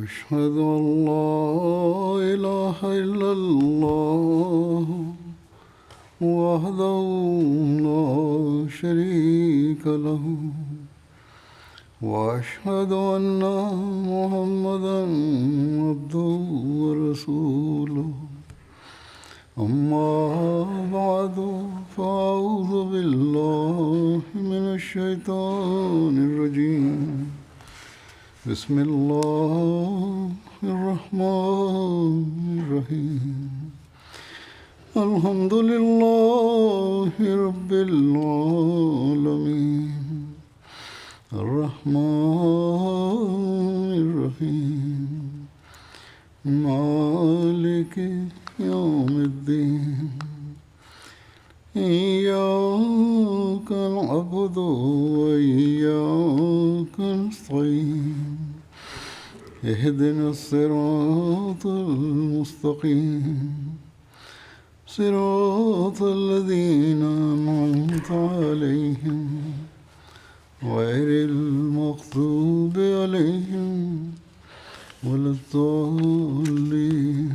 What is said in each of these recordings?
أشهد أن لا إله إلا الله وحده لا شريك له وأشهد أن محمدا عبده ورسوله أما بعد فأعوذ بالله من الشيطان الرجيم بسم الله الرحمن الرحيم الحمد لله رب العالمين الرحمن الرحيم مالك يوم الدين إياك نعبد وإياك نستعين اهدنا الصراط المستقيم صراط الذين أنعمت عليهم غير المغضوب عليهم ولا الضالين.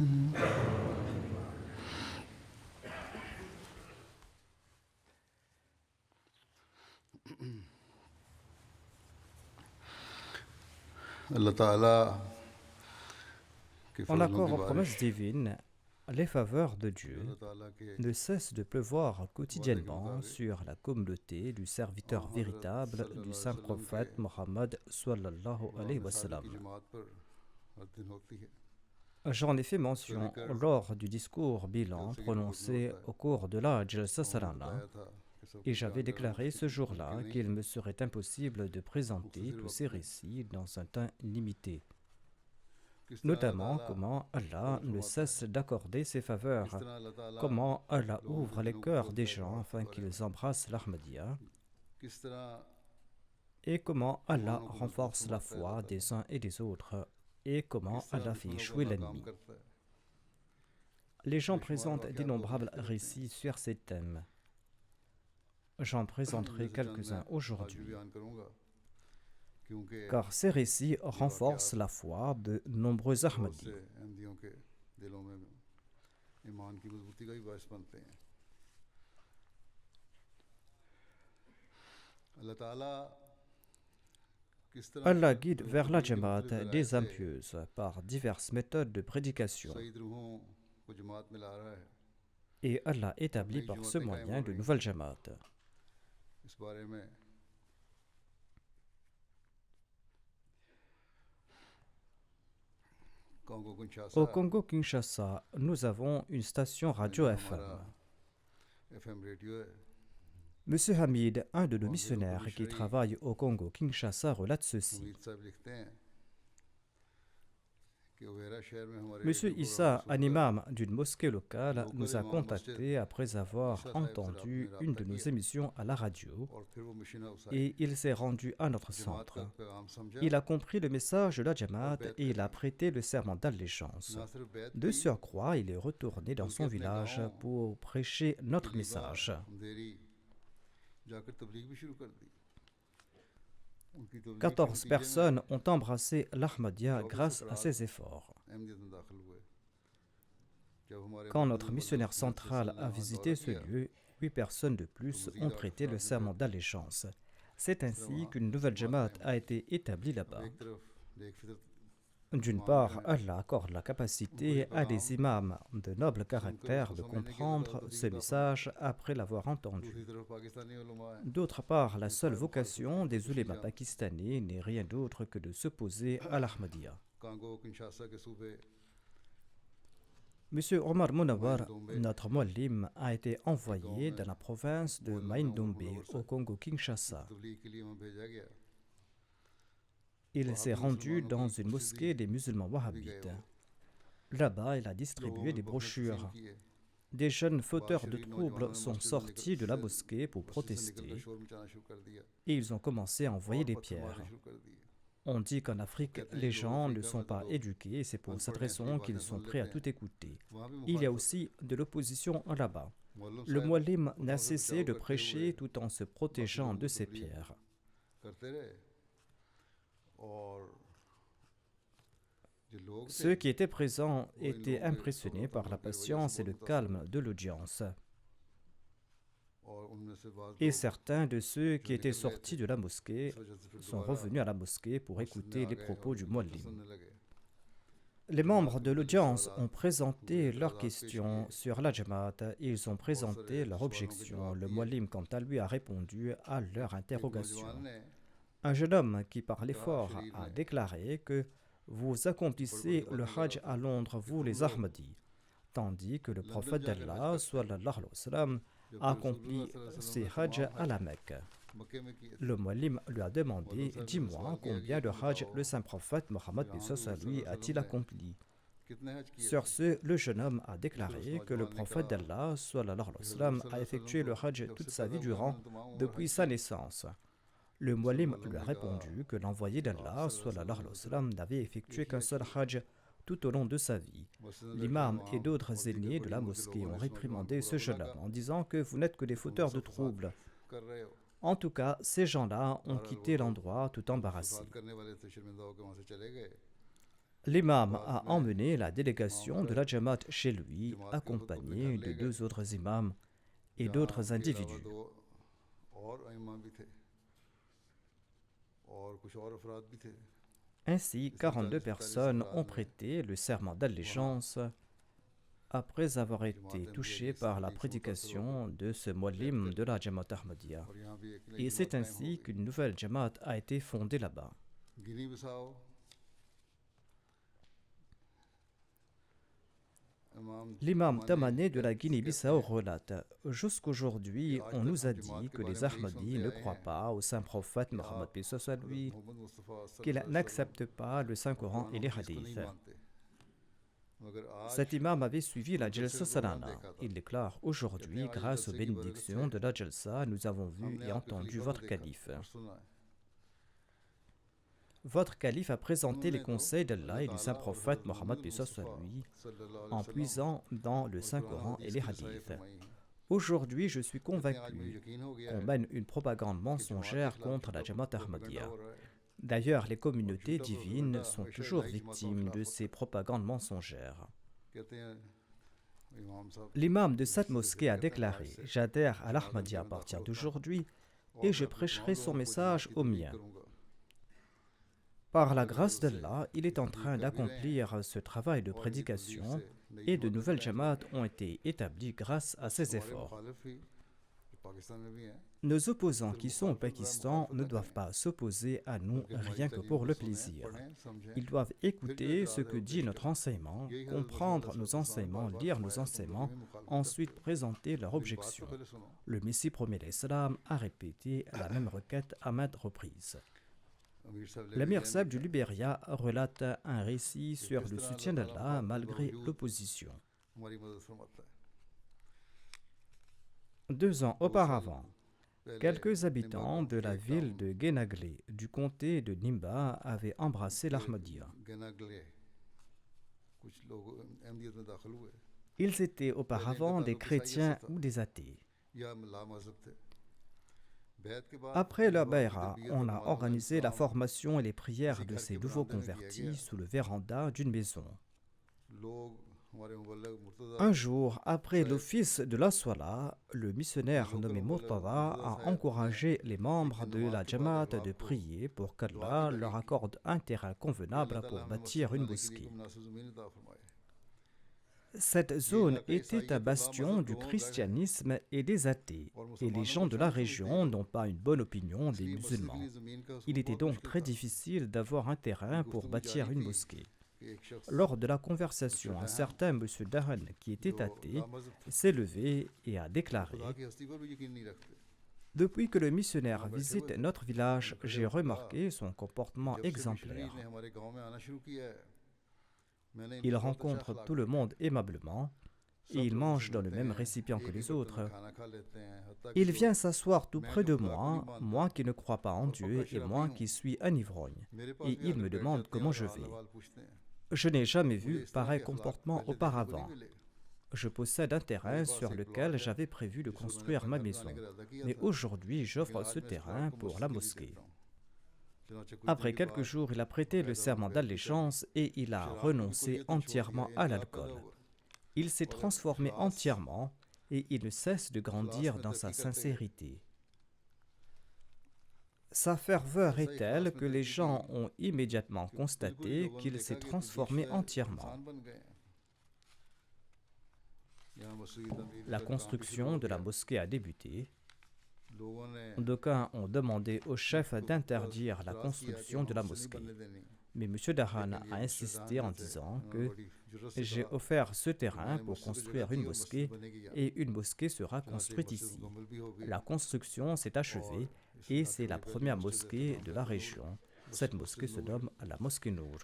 En accord aux promesses divines, les faveurs de Dieu ne cessent de pleuvoir quotidiennement sur la communauté du serviteur véritable du saint prophète Mohammed sallallahu alayhi wa sallam. J'en ai fait mention lors du discours bilan prononcé au cours de la Jalsa Salana, et j'avais déclaré ce jour-là qu'il me serait impossible de présenter tous ces récits dans un temps limité. Notamment comment Allah ne cesse d'accorder ses faveurs, comment Allah ouvre les cœurs des gens afin qu'ils embrassent l'Ahmadiyya, et comment Allah renforce la foi des uns et des autres, et comment Allah fait échouer l'ennemi. Les gens présentent d'innombrables récits sur ces thèmes. J'en présenterai quelques-uns aujourd'hui, car ces récits renforcent la foi de nombreux Ahmadis. Allah guide vers la Jamaat des âmes pieuses par diverses méthodes de prédication, et Allah établit par ce moyen de nouvelles Jamaat. Au Congo-Kinshasa, nous avons une station radio FM. Monsieur Hamid, un de nos missionnaires qui travaille au Congo-Kinshasa, relate ceci. Monsieur Issa, un imam d'une mosquée locale, nous a contactés après avoir entendu une de nos émissions à la radio, et il s'est rendu à notre centre. Il a compris le message de la Jamaat et il a prêté le serment d'allégeance. De surcroît, il est retourné dans son village pour prêcher notre message. 14 personnes ont embrassé l'Ahmadiyya grâce à ses efforts. Quand notre missionnaire central a visité ce lieu, 8 personnes de plus ont prêté le serment d'allégeance. C'est ainsi qu'une nouvelle Jamaat a été établie là-bas. D'une part, Allah accorde la capacité à des imams de noble caractère de comprendre ce message après l'avoir entendu. D'autre part, la seule vocation des ulémas pakistanais n'est rien d'autre que de s'opposer à l'Ahmadiyya. Monsieur Omar Munawar, notre muallim, a été envoyé dans la province de Maindombe au Congo-Kinshasa. Il s'est rendu dans une mosquée des musulmans wahhabites. Là-bas, il a distribué des brochures. Des jeunes fauteurs de troubles sont sortis de la mosquée pour protester et ils ont commencé à envoyer des pierres. On dit qu'en Afrique, les gens ne sont pas éduqués et c'est pour cette raison qu'ils sont prêts à tout écouter. Il y a aussi de l'opposition là-bas. Le muallim n'a cessé de prêcher tout en se protégeant de ces pierres. Ceux qui étaient présents étaient impressionnés par la patience et le calme de l'audience. Et certains de ceux qui étaient sortis de la mosquée sont revenus à la mosquée pour écouter les propos du muallim. Les membres de l'audience ont présenté leurs questions sur la Jamaat et ils ont présenté leurs objections. Le muallim, quant à lui, a répondu à leurs interrogations. Un jeune homme qui parlait fort a déclaré que vous accomplissez le Hajj à Londres, vous les Ahmadis, tandis que le prophète d'Allah, sallallahu alayhi wa sallam, a accompli ses Hajj à la Mecque. Le muallim lui a demandé « Dis-moi combien de Hajj le saint prophète Mohammed lui a-t-il accompli ?» Sur ce, le jeune homme a déclaré que le prophète d'Allah sallallahu alayhi wa sallam, a effectué le Hajj toute sa vie durant, depuis sa naissance. Le muallim lui a répondu que l'envoyé d'Allah sallallahu alayhi wa sallam, n'avait effectué qu'un seul Hajj tout au long de sa vie. L'imam et d'autres aînés de la mosquée ont réprimandé ce jeune homme en disant que vous n'êtes que des fauteurs de troubles. En tout cas, ces gens-là ont quitté l'endroit tout embarrassés. L'imam a emmené la délégation de la Jamaat chez lui, accompagné de 2 autres imams et d'autres individus. Ainsi, 42 personnes ont prêté le serment d'allégeance après avoir été touchés par la prédication de ce muallim de la Jamaat Ahmadiyya. Et c'est ainsi qu'une nouvelle Jamaat a été fondée là-bas. L'imam Tamané de la Guinée-Bissau relate « Jusqu'aujourd'hui, on nous a dit que les Ahmadis ne croient pas au saint prophète Mohammed lui, qu'ils n'acceptent pas le Saint-Coran et les hadiths. » Cet imam avait suivi la Jalsa Salana. Il déclare « Aujourd'hui, grâce aux bénédictions de la Jalsa, nous avons vu et entendu votre calife. Votre calife a présenté les conseils d'Allah et du saint prophète Mohammed lui en puisant dans le Saint-Coran et les hadiths. Aujourd'hui, je suis convaincu qu'on mène une propagande mensongère contre la Jamaat Ahmadiyya. D'ailleurs, les communautés divines sont toujours victimes de ces propagandes mensongères. » L'imam de cette mosquée a déclaré « J'adhère à l'Ahmadiyya à partir d'aujourd'hui et je prêcherai son message au mien. » Par la grâce d'Allah, il est en train d'accomplir ce travail de prédication et de nouvelles Jamaat ont été établies grâce à ses efforts. Nos opposants qui sont au Pakistan ne doivent pas s'opposer à nous rien que pour le plaisir. Ils doivent écouter ce que dit notre enseignement, comprendre nos enseignements, lire nos enseignements, ensuite présenter leurs objections. Le Messie premier l'Islam a répété la même requête à maintes reprises. L'Amir Sahib du Libéria relate un récit sur le soutien d'Allah malgré l'opposition. 2 ans auparavant, quelques habitants de la ville de Genagle du comté de Nimba avaient embrassé l'Ahmadiyya. Ils étaient auparavant des chrétiens ou des athées. Après leur bayra, on a organisé la formation et les prières de ces nouveaux convertis sous le véranda d'une maison. Un jour, après l'office de la Swala, le missionnaire nommé Murtada a encouragé les membres de la Jamaat de prier pour qu'Allah leur accorde un terrain convenable pour bâtir une mosquée. Cette zone était un bastion du christianisme et des athées, et les gens de la région n'ont pas une bonne opinion des musulmans. Il était donc très difficile d'avoir un terrain pour bâtir une mosquée. Lors de la conversation, un certain M. Dahan, qui était athée, s'est levé et a déclaré « Depuis que le missionnaire visite notre village, j'ai remarqué son comportement exemplaire. Il rencontre tout le monde aimablement et il mange dans le même récipient que les autres. Il vient s'asseoir tout près de moi, moi qui ne crois pas en Dieu et moi qui suis un ivrogne, et il me demande comment je vais. Je n'ai jamais vu pareil comportement auparavant. Je possède un terrain sur lequel j'avais prévu de construire ma maison, mais aujourd'hui j'offre ce terrain pour la mosquée. » Après quelques jours, il a prêté le serment d'allégeance et il a renoncé entièrement à l'alcool. Il s'est transformé entièrement et il ne cesse de grandir dans sa sincérité. Sa ferveur est telle que les gens ont immédiatement constaté qu'il s'est transformé entièrement. La construction de la mosquée a débuté. D'aucuns ont demandé au chef d'interdire la construction de la mosquée. Mais M. Dahan a insisté en disant que j'ai offert ce terrain pour construire une mosquée et une mosquée sera construite ici. La construction s'est achevée et c'est la première mosquée de la région. Cette mosquée se nomme la mosquée Nour.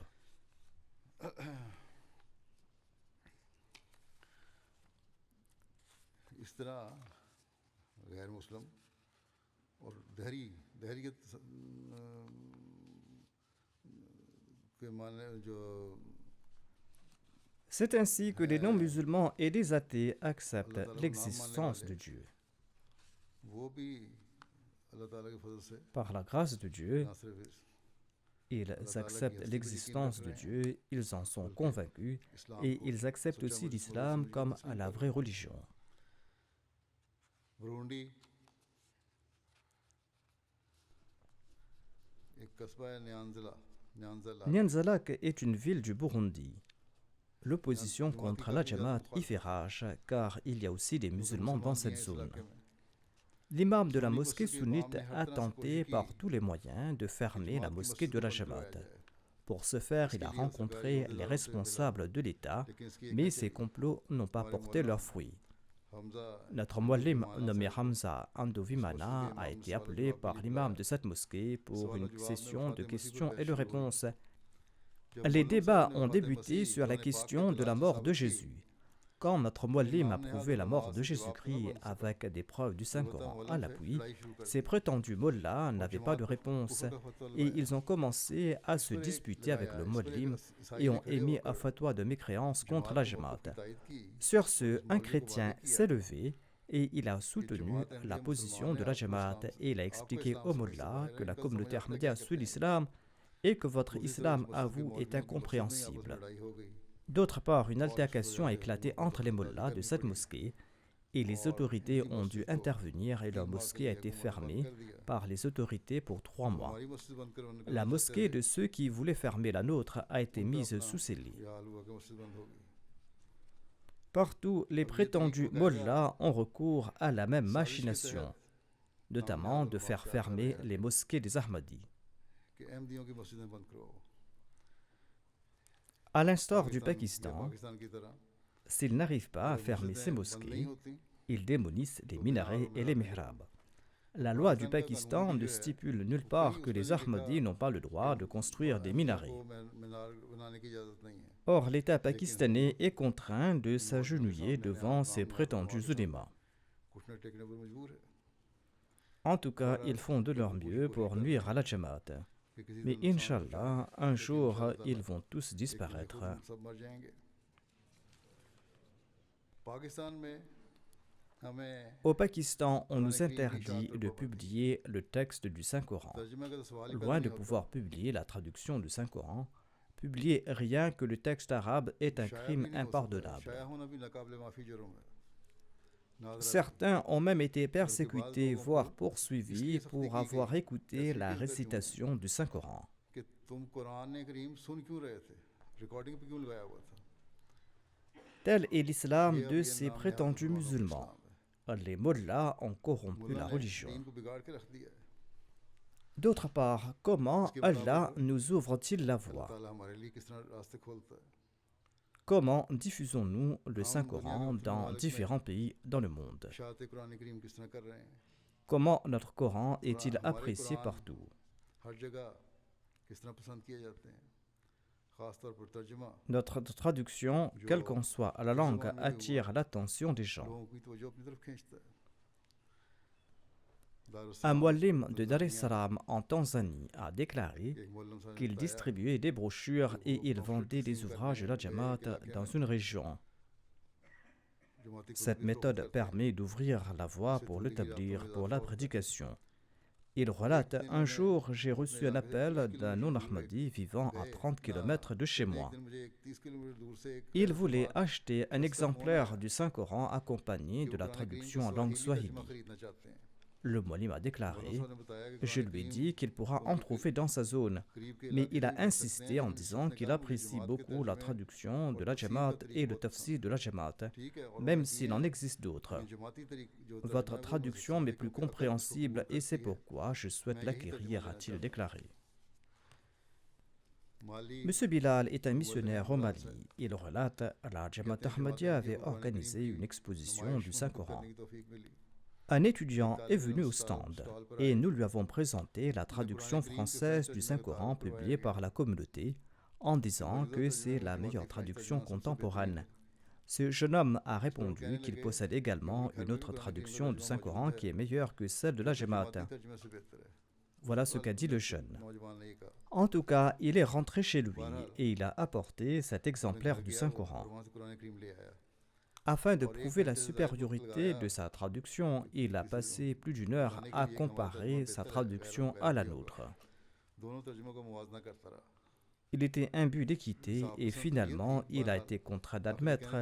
C'est ainsi que les non-musulmans et les athées acceptent l'existence de Dieu. Par la grâce de Dieu, ils acceptent l'existence de Dieu, ils en sont convaincus et ils acceptent aussi l'islam comme la vraie religion. Nyanzalak est une ville du Burundi. L'opposition contre la Jamaat y fait rage car il y a aussi des musulmans dans cette zone. L'imam de la mosquée sunnite a tenté par tous les moyens de fermer la mosquée de la Jamaat. Pour ce faire, il a rencontré les responsables de l'État, mais ces complots n'ont pas porté leurs fruits. Notre muallim nommé Hamza Andovimana a été appelé par l'imam de cette mosquée pour une session de questions et de réponses. Les débats ont débuté sur la question de la mort de Jésus. Quand notre muallim a prouvé la mort de Jésus-Christ avec des preuves du Saint-Coran à l'appui, ces prétendus mollahs n'avaient pas de réponse et ils ont commencé à se disputer avec le muallim et ont émis un fatwa de mécréance contre la Jamaat. Sur ce, un chrétien s'est levé et il a soutenu la position de la Jamaat et il a expliqué aux mollahs que la communauté ahmadiyya suit l'islam et que votre islam à vous est incompréhensible. D'autre part, une altercation a éclaté entre les mollahs de cette mosquée et les autorités ont dû intervenir et leur mosquée a été fermée par les autorités pour 3 mois. La mosquée de ceux qui voulaient fermer la nôtre a été mise sous scellé. Partout, les prétendus mollahs ont recours à la même machination, notamment de faire fermer les mosquées des Ahmadis. À l'instar du Pakistan, s'ils n'arrivent pas à fermer ces mosquées, ils démolissent les minarets et les mihrabs. La loi du Pakistan ne stipule nulle part que les Ahmadis n'ont pas le droit de construire des minarets. Or, l'État pakistanais est contraint de s'agenouiller devant ces prétendus ulémas. En tout cas, ils font de leur mieux pour nuire à la Jamaat. Mais Inch'Allah, un jour, ils vont tous disparaître. Au Pakistan, on nous interdit de publier le texte du Saint-Coran. Loin de pouvoir publier la traduction du Saint-Coran, publier rien que le texte arabe est un crime impardonnable. Certains ont même été persécutés, voire poursuivis, pour avoir écouté la récitation du Saint-Coran. Tel est l'islam de ces prétendus musulmans. Les mollahs ont corrompu la religion. D'autre part, comment Allah nous ouvre-t-il la voie? Comment diffusons-nous le Saint-Coran dans différents pays dans le monde? Comment notre Coran est-il apprécié partout? Notre traduction, quelle qu'en soit la langue, attire l'attention des gens. Un muallim de Dar es Salaam en Tanzanie a déclaré qu'il distribuait des brochures et il vendait des ouvrages de la Jamaat dans une région. Cette méthode permet d'ouvrir la voie pour l'établir pour la prédication. Il relate, un jour, j'ai reçu un appel d'un non-Ahmadi vivant à 30 km de chez moi. Il voulait acheter un exemplaire du Saint-Coran accompagné de la traduction en langue swahili. Le Moualim a déclaré, je lui ai dit qu'il pourra en trouver dans sa zone, mais il a insisté en disant qu'il apprécie beaucoup la traduction de la Jamaat et le tafsir de la Jamaat, même s'il en existe d'autres. Votre traduction m'est plus compréhensible et c'est pourquoi je souhaite l'acquérir, a-t-il déclaré. M. Bilal est un missionnaire au Mali. Il relate, la Jamaat Ahmadiyya avait organisé une exposition du Saint-Coran. Un étudiant est venu au stand et nous lui avons présenté la traduction française du Saint-Coran publiée par la communauté en disant que c'est la meilleure traduction contemporaine. Ce jeune homme a répondu qu'il possède également une autre traduction du Saint-Coran qui est meilleure que celle de la Jamaat. Voilà ce qu'a dit le jeune. En tout cas, il est rentré chez lui et il a apporté cet exemplaire du Saint-Coran. Afin de prouver la supériorité de sa traduction, il a passé plus d'une heure à comparer sa traduction à la nôtre. Il était imbu d'équité et finalement, il a été contraint d'admettre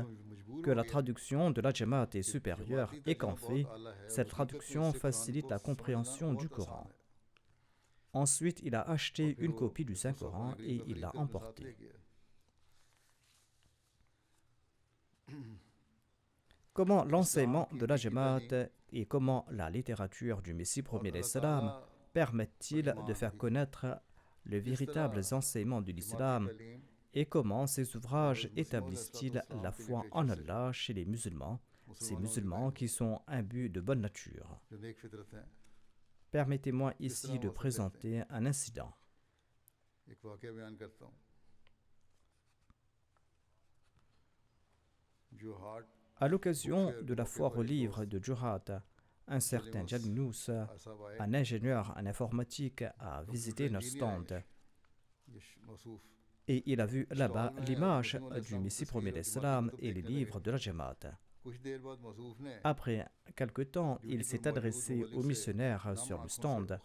que la traduction de la Jamaat est supérieure et qu'en fait, cette traduction facilite la compréhension du Coran. Ensuite, il a acheté une copie du Saint-Coran et il l'a emportée. Comment l'enseignement de la Jamaat et comment la littérature du Messie premier d'Islam permettent-ils de faire connaître les véritables enseignements de l'islam et comment ces ouvrages établissent-ils la foi en Allah chez les musulmans, ces musulmans qui sont imbus de bonne nature? Permettez-moi ici de présenter un incident. À l'occasion de la foire aux livres de Johat, un certain Jalnous, un ingénieur en informatique, a visité notre stand et il a vu là-bas l'image du Messie premier d'Islam et les livres de la Jamaat. Après quelque temps, il s'est adressé au missionnaire sur le stand.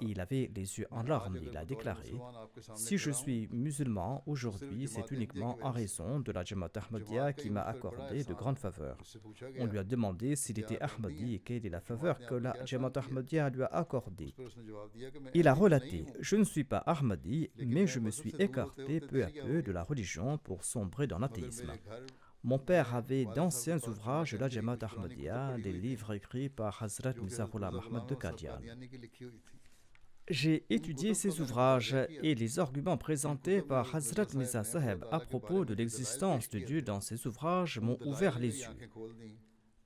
Il avait les yeux en larmes. Il a déclaré, « Si je suis musulman aujourd'hui, c'est uniquement en raison de la Jamaat Ahmadiyya qui m'a accordé de grandes faveurs. » On lui a demandé s'il était Ahmadi et quelle est la faveur que la Jamaat Ahmadiyya lui a accordée. Il a relaté, « Je ne suis pas Ahmadi, mais je me suis écarté peu à peu de la religion pour sombrer dans l'athéisme. » Mon père avait d'anciens ouvrages de la Jamaat Ahmadiyya, des livres écrits par Hazrat Mirza Ghulam Ahmad de Qadian. J'ai étudié ces ouvrages et les arguments présentés par Hazrat Mirza Saheb à propos de l'existence de Dieu dans ces ouvrages m'ont ouvert les yeux.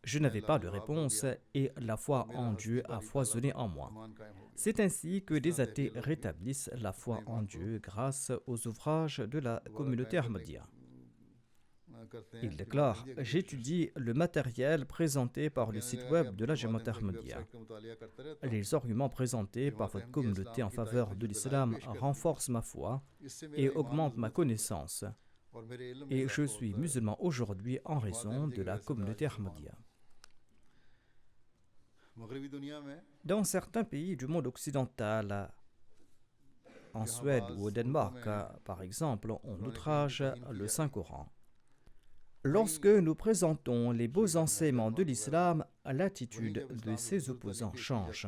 Je n'avais pas de réponse et la foi en Dieu a foisonné en moi. C'est ainsi que des athées rétablissent la foi en Dieu grâce aux ouvrages de la communauté Ahmadiyya. Il déclare, j'étudie le matériel présenté par le site web de la Jamaat Ahmadiyya. Les arguments présentés par votre communauté en faveur de l'islam renforcent ma foi et augmentent ma connaissance. Et je suis musulman aujourd'hui en raison de la communauté Ahmadiyya. Dans certains pays du monde occidental, en Suède ou au Danemark, par exemple, on outrage le Saint-Coran. Lorsque nous présentons les beaux enseignements de l'islam, l'attitude de ses opposants change.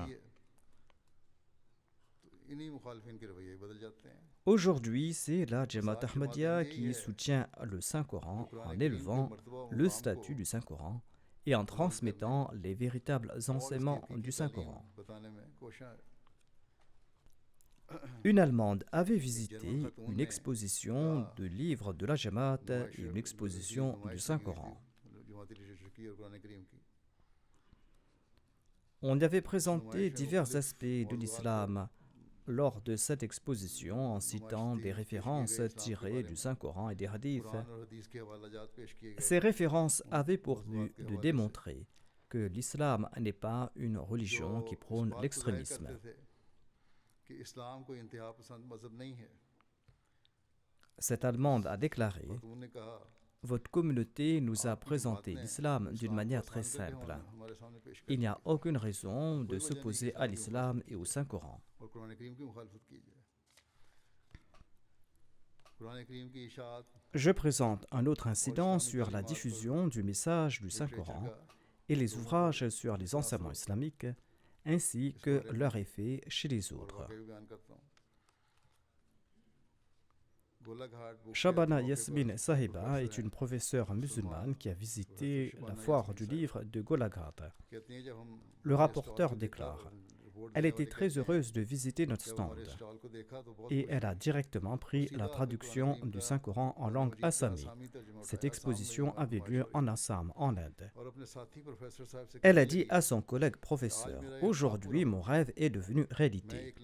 Aujourd'hui, c'est la Jamaat Ahmadiyya qui soutient le Saint-Coran en élevant le statut du Saint-Coran et en transmettant les véritables enseignements du Saint-Coran. Une Allemande avait visité une exposition de livres de la Jamaat et une exposition du Saint-Coran. On y avait présenté divers aspects de l'islam lors de cette exposition en citant des références tirées du Saint-Coran et des hadiths. Ces références avaient pour but de démontrer que l'islam n'est pas une religion qui prône l'extrémisme. Cette Allemande a déclaré, Votre communauté nous a présenté l'islam d'une manière très simple. Il n'y a aucune raison de s'opposer à l'islam et au Saint-Coran. Je présente un autre incident sur la diffusion du message du Saint-Coran et les ouvrages sur les enseignements islamiques, ainsi que leur effet chez les autres. Shabana Yasmin Sahiba est une professeure musulmane qui a visité la foire du livre de Golaghat. Le rapporteur déclare: elle était très heureuse de visiter notre stand et elle a directement pris la traduction du Saint-Coran en langue assami. Cette exposition avait lieu en Assam, en Inde. Elle a dit à son collègue professeur: aujourd'hui, mon rêve est devenu réalité.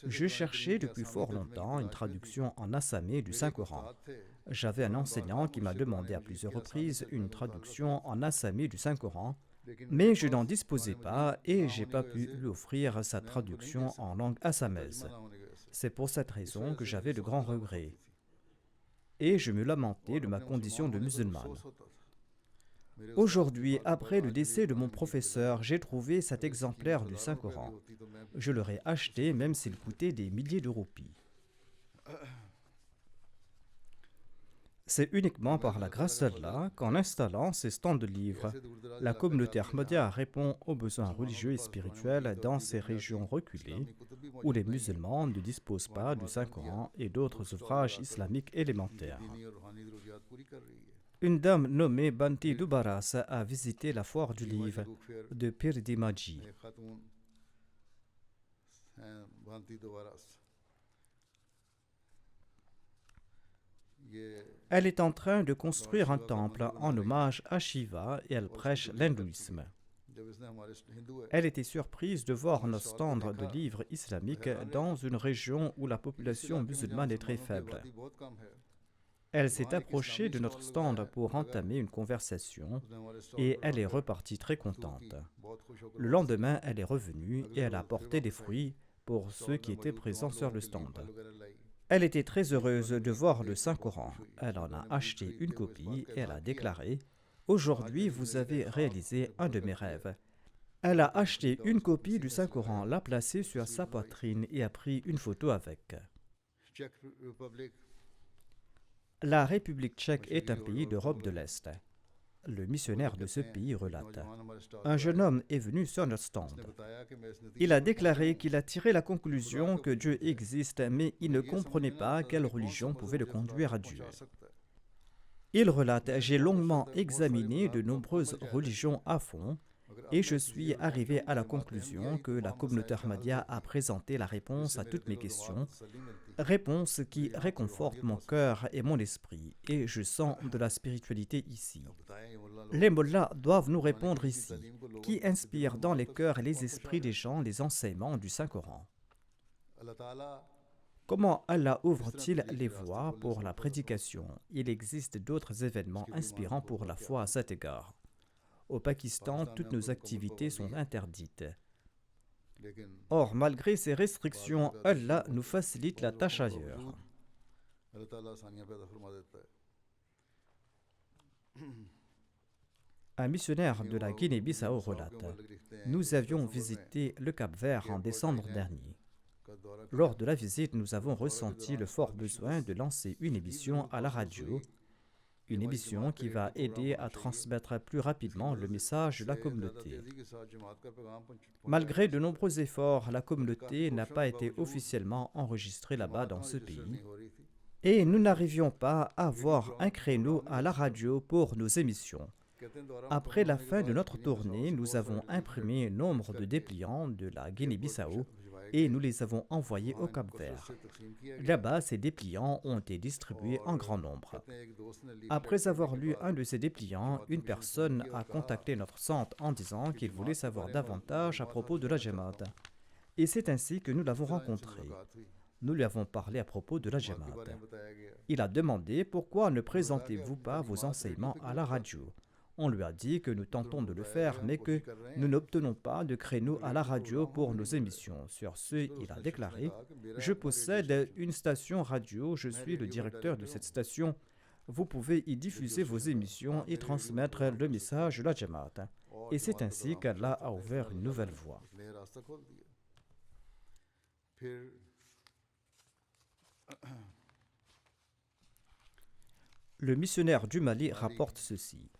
Je cherchais depuis fort longtemps une traduction en assami du Saint-Coran. J'avais un enseignant qui m'a demandé à plusieurs reprises une traduction en assami du Saint-Coran, mais je n'en disposais pas et j'ai pas pu lui offrir sa traduction en langue assamaise. C'est pour cette raison que j'avais de grands regrets et je me lamentais de ma condition de musulmane. Aujourd'hui, après le décès de mon professeur, j'ai trouvé cet exemplaire du Saint-Coran. Je l'aurais acheté même s'il coûtait des milliers de roupies. C'est uniquement par la grâce d'Allah qu'en installant ces stands de livres, la communauté Ahmadiyya répond aux besoins religieux et spirituels dans ces régions reculées où les musulmans ne disposent pas du Saint-Coran et d'autres ouvrages islamiques élémentaires. Une dame nommée Banti Dubaras a visité la foire du livre de Pirdimaji. Elle est en train de construire un temple en hommage à Shiva et elle prêche l'hindouisme. Elle était surprise de voir nos stands de livres islamiques dans une région où la population musulmane est très faible. Elle s'est approchée de notre stand pour entamer une conversation et elle est repartie très contente. Le lendemain, elle est revenue et elle a apporté des fruits pour ceux qui étaient présents sur le stand. Elle était très heureuse de voir le Saint-Coran. Elle en a acheté une copie et elle a déclaré: aujourd'hui, vous avez réalisé un de mes rêves. Elle a acheté une copie du Saint-Coran, l'a placée sur sa poitrine et a pris une photo avec. La République tchèque est un pays d'Europe de l'Est. Le missionnaire de ce pays relate: un jeune homme est venu sur notre stand. Il a déclaré qu'il a tiré la conclusion que Dieu existe, mais il ne comprenait pas quelle religion pouvait le conduire à Dieu. Il relate: j'ai longuement examiné de nombreuses religions à fond et je suis arrivé à la conclusion que la communauté Ahmadiyya a présenté la réponse à toutes mes questions, réponse qui réconforte mon cœur et mon esprit, et je sens de la spiritualité ici. Les mollahs doivent nous répondre ici, qui inspire dans les cœurs et les esprits des gens les enseignements du Saint-Coran. Comment Allah ouvre-t-il les voies pour la prédication? Il existe d'autres événements inspirants pour la foi à cet égard. Au Pakistan, toutes nos activités sont interdites. Or, malgré ces restrictions, Allah nous facilite la tâche ailleurs. Un missionnaire de la Guinée-Bissau relate: nous avions visité le Cap-Vert en décembre dernier. Lors de la visite, nous avons ressenti le fort besoin de lancer une émission à la radio, une émission qui va aider à transmettre plus rapidement le message de la communauté. Malgré de nombreux efforts, la communauté n'a pas été officiellement enregistrée là-bas dans ce pays et nous n'arrivions pas à avoir un créneau à la radio pour nos émissions. Après la fin de notre tournée, nous avons imprimé nombre de dépliants de la Guinée-Bissau et nous les avons envoyés au Cap-Vert. Là-bas, ces dépliants ont été distribués en grand nombre. Après avoir lu un de ces dépliants, une personne a contacté notre centre en disant qu'il voulait savoir davantage à propos de la Jamaat. Et c'est ainsi que nous l'avons rencontré. Nous lui avons parlé à propos de la Jamaat. Il a demandé: pourquoi ne présentez-vous pas vos enseignements à la radio? On lui a dit que nous tentons de le faire, mais que nous n'obtenons pas de créneau à la radio pour nos émissions. Sur ce, il a déclaré: je possède une station radio, je suis le directeur de cette station. vous pouvez y diffuser vos émissions et transmettre le message de la Jamaat. Et c'est ainsi qu'Allah a ouvert une nouvelle voie. Le missionnaire du Mali rapporte ceci.